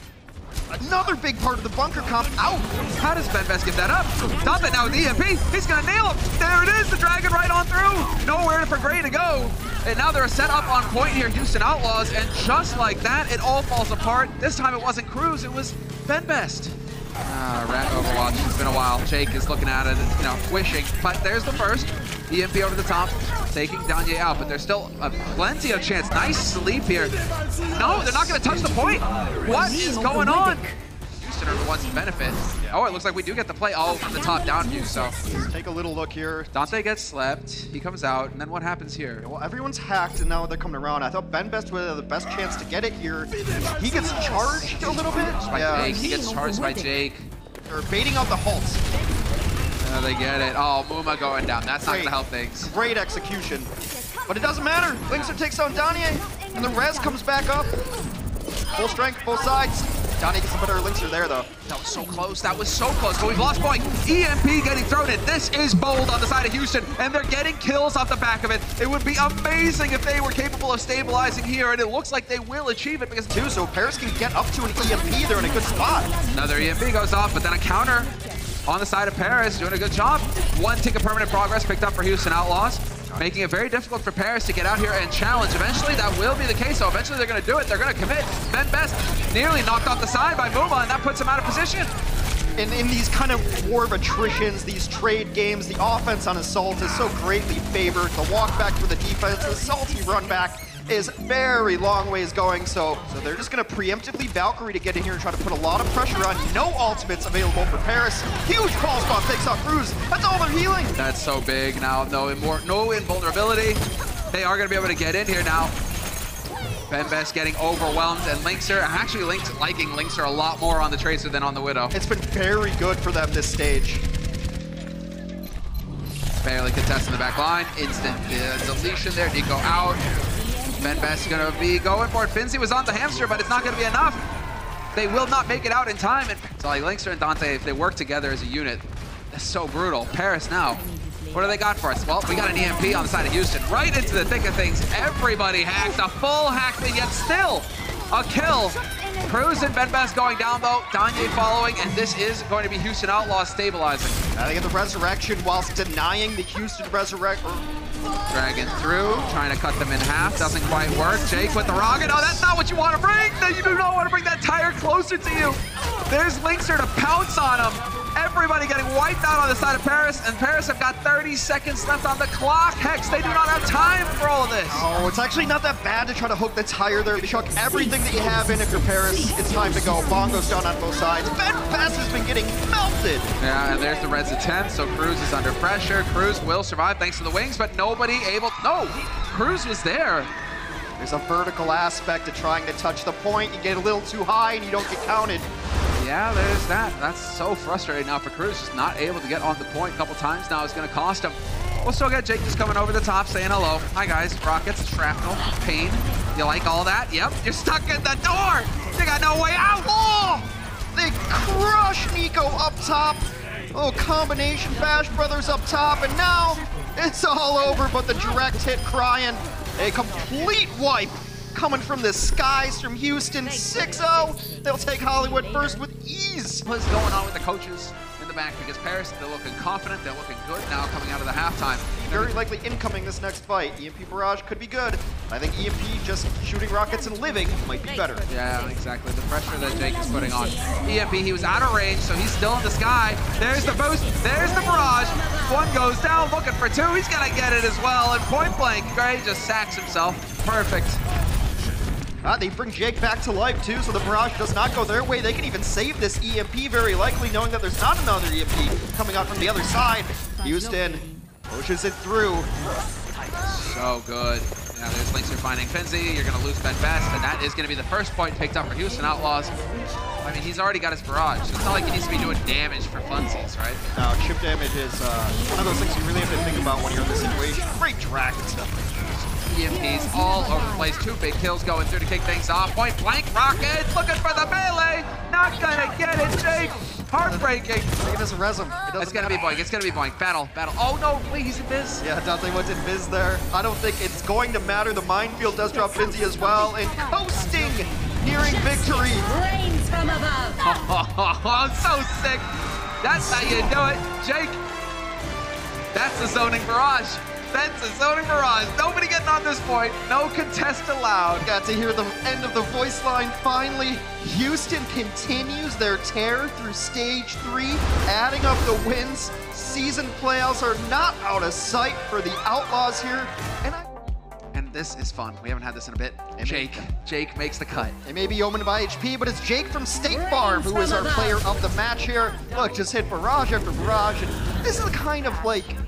Another big part of the bunker comp out. How does Benbest give that up? Dante now with the EMP. He's going to nail him. There it is, the Dragon right on through. Nowhere for Gray to go. And now they're set up on point here, Houston Outlaws. And just like that, it all falls apart. This time it wasn't Cruz, it was Benbest. Rat Overwatch. It's been a while. Jake is looking at it and, wishing. But there's the first. EMP over the top, taking Danye out, but there's still plenty of chance. Nice sleep here. No, they're not going to touch the point. What is going on? Houston are the ones to benefit. Oh, it looks like we do get the play from the top down view, so. Let's take a little look here. Dante gets slept, he comes out, and then what happens here? Well, everyone's hacked, and now they're coming around. I thought Benbest would have the best chance to get it here. He gets charged a little bit. By Jake. He gets charged by Jake. They're baiting out the halts. They get it. Oh, Muma going down. That's not going to help things. Great execution. But it doesn't matter. Linkser takes down Danye, and the res comes back up. Full strength, both sides. Danye gets a better Linkser there, though. That was so close. That was so close. But we've lost point. EMP getting thrown in. This is bold on the side of Houston, and they're getting kills off the back of it. It would be amazing if they were capable of stabilizing here, and it looks like they will achieve it because so Paris can get up to an EMP. They're in a good spot. Another EMP goes off, but then a counter on the side of Paris, doing a good job. 1 tick of permanent progress picked up for Houston Outlaws, making it very difficult for Paris to get out here and challenge. Eventually, that will be the case, so eventually they're going to do it. They're going to commit. Benbest nearly knocked off the side by Muma, and that puts him out of position. In these kind of war of attritions, these trade games, the offense on Assault is so greatly favored. The walk back for the defense, the salty run back is very long ways going, so they're just going to preemptively Valkyrie to get in here and try to put a lot of pressure on. No ultimates available for Paris. Huge crawl spot takes out Cruz. That's all they're healing. That's so big now. No invulnerability. They are going to be able to get in here now. Benbest getting overwhelmed, and Linkser, actually liking Linkser a lot more on the Tracer than on the Widow. It's been very good for them this stage. Barely contesting the back line. Instant deletion there. Nico out. Benbest going to be going for it. Finzi was on the hamster, but it's not going to be enough. They will not make it out in time. And so like Linkser and Dante, if they work together as a unit, that's so brutal. Paris now. What do they got for us? Well, we got an EMP on the side of Houston. Right into the thick of things. Everybody hacked. A full hack, but yet still a kill. Cruz and Benbest going down, though. Danye following, and this is going to be Houston Outlaws stabilizing. They get the resurrection whilst denying the Houston resurrection. Dragon through, trying to cut them in half. Doesn't quite work. Jake with the rocket. Oh, that's not what you want to bring. No, you do not want to bring that tire closer to you. There's Linkser to pounce on him. Everybody getting wiped out on the side of Paris, and Paris have got 30 seconds left on the clock. Hex, they do not have time for all of this. Oh, it's actually not that bad to try to hook the tire there. Chuck everything that you have in it for Paris. It's time to go. Bongo's down on both sides. Benbest has been getting melted. Yeah, and there's the res attempt, so Cruz is under pressure. Cruz will survive thanks to the wings, but nobody able. No, Cruz was there. There's a vertical aspect to trying to touch the point. You get a little too high and you don't get counted. Yeah, there's that. That's so frustrating now for Cruz. Just not able to get on the point a couple times now is going to cost him. We'll still get Jake just coming over the top saying hello. Hi, guys. Rockets, shrapnel, pain. You like all that? Yep. You're stuck in the door. You got no way out. Oh! They crush Nico up top. Oh, combination Bash Brothers up top. And now it's all over, but the direct hit crying. A complete wipe coming from the skies from Houston. 6-0. They'll take Hollywood first with ease. What's going on with the coaches in the back? Because Paris, they're looking confident. They're looking good now coming out of the halftime. very likely incoming this next fight. EMP Barrage could be good. I think EMP just shooting rockets and living might be better. Yeah, exactly. The pressure that Jake is putting on. EMP, he was out of range, so he's still in the sky. There's the boost. There's the barrage. One goes down, looking for two. He's gonna get it as well. And point blank, Gray just sacks himself. Perfect. They bring Jake back to life too, so the barrage does not go their way. They can even save this EMP very likely, knowing that there's not another EMP coming out from the other side. Houston pushes it through. So good. Now there's Linkser finding Finzi. You're gonna lose Ben Best, and that is gonna be the first point picked up for Houston Outlaws. I mean, he's already got his barrage. So it's not like he needs to be doing damage for funsies, right? No, chip damage is one of those things you really have to think about when you're in this situation. Great dragon stuff. EMPs all over the place. 2 big kills going through to kick things off. Point blank rockets looking for the melee. Not gonna get it, Jake. Heartbreaking. He doesn't res him. It's gonna be Boink. It's gonna be Boink. Battle. Oh no, wait, he's in Biz. Yeah, Dante went in Biz there. I don't think it's going to matter. The minefield does drop Finzi as well. And coasting, nearing victory. Rains from above. Oh, so sick. That's how you do it, Jake. That's the zoning barrage. That's a zoning barrage. Nobody getting on this point. No contest allowed. Got to hear the end of the voice line finally. Houston continues their tear through stage 3, adding up the wins. Season playoffs are not out of sight for the Outlaws here. And this is fun. We haven't had this in a bit. Jake makes the cut. It may be omened by HP, but it's Jake from State Farm who is our player of the match here. Look, just hit barrage after barrage. And this is the kind of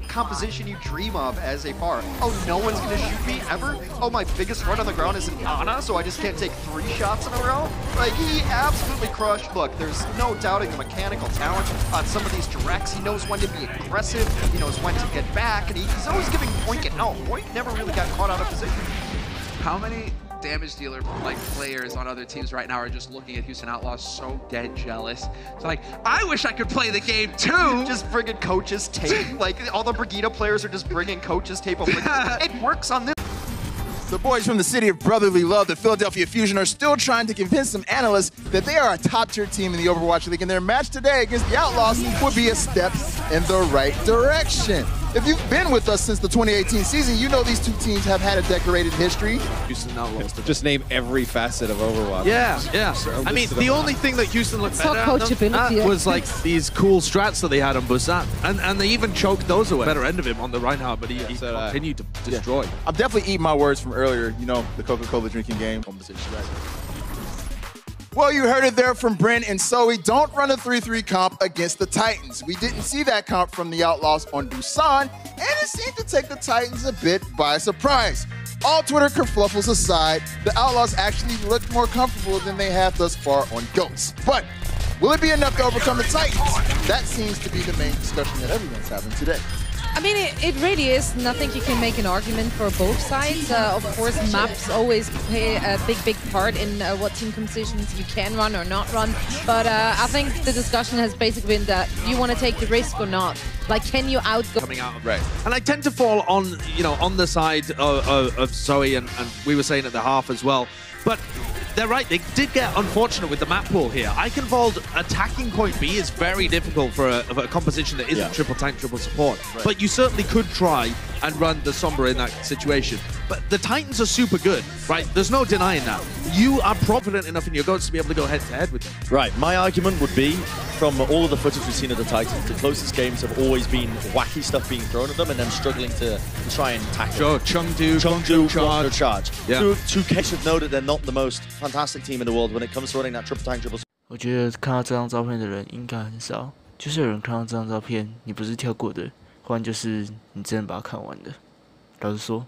composition you dream of as a FAR. Oh, no one's gonna shoot me ever? Oh, my biggest run on the ground is an Ana, so I just can't take 3 shots in a row? Like, he absolutely crushed. Look, there's no doubting the mechanical talent on some of these directs. He knows when to be aggressive, he knows when to get back, and he's always giving Boink it. No, Boink never really got caught out of position. How many damage dealer players on other teams right now are just looking at Houston Outlaws so dead jealous? It's like, I wish I could play the game too. Just bringing coaches tape. Like all the Brigida players are just bringing coaches tape. It works on this. The boys from the city of brotherly love, the Philadelphia Fusion, are still trying to convince some analysts that they are a top-tier team in the Overwatch League, and their match today against the Outlaws would be a step in the right direction. If you've been with us since the 2018 season, you know these two teams have had a decorated history. Houston Outlaws. Just name every facet of Overwatch. Yeah. I mean, the only thing that Houston looked better at was like these cool strats that they had on Buzzat, and they even choked those away. Better end of him on the Reinhardt, but he continued to destroy. I'm definitely eating my words from earlier, you know, the Coca-Cola drinking game conversation. Well, you heard it there from Bryn and Zoe. Don't run a 3-3 comp against the Titans. We didn't see that comp from the Outlaws on Busan, and it seemed to take the Titans a bit by surprise. All Twitter kerfluffles aside, the Outlaws actually looked more comfortable than they have thus far on GOATS. But will it be enough to overcome the Titans? That seems to be the main discussion that everyone's having today. I mean, it really is. And I think you can make an argument for both sides. Of course, maps always play a big part in what team compositions you can run or not run. But I think the discussion has basically been that you want to take the risk or not. Like, can you outgo? Coming out of right. And I tend to fall on, on the side of Zoe, and we were saying at the half as well. But they're right, they did get unfortunate with the map pool here. Eichenwald attacking point B is very difficult for a composition that isn't triple tank, triple support. Right. But you certainly could try and run the Sombra in that situation. But the Titans are super good, right? There's no denying that. You are confident enough in your goats to be able to go head-to-head with them. Right, my argument would be, from all of the footage we've seen of the Titans, the closest games have always been wacky stuff being thrown at them and them struggling to try and tackle. Sure, Chengdu, charge. Yeah. 2K should know that they're not the most fantastic team in the world when it comes to running that triple tank, triple. 我觉得看到这张照片的人应该很少，就是有人看到这张照片，你不是跳过的，不然就是你真的把它看完的。老实说，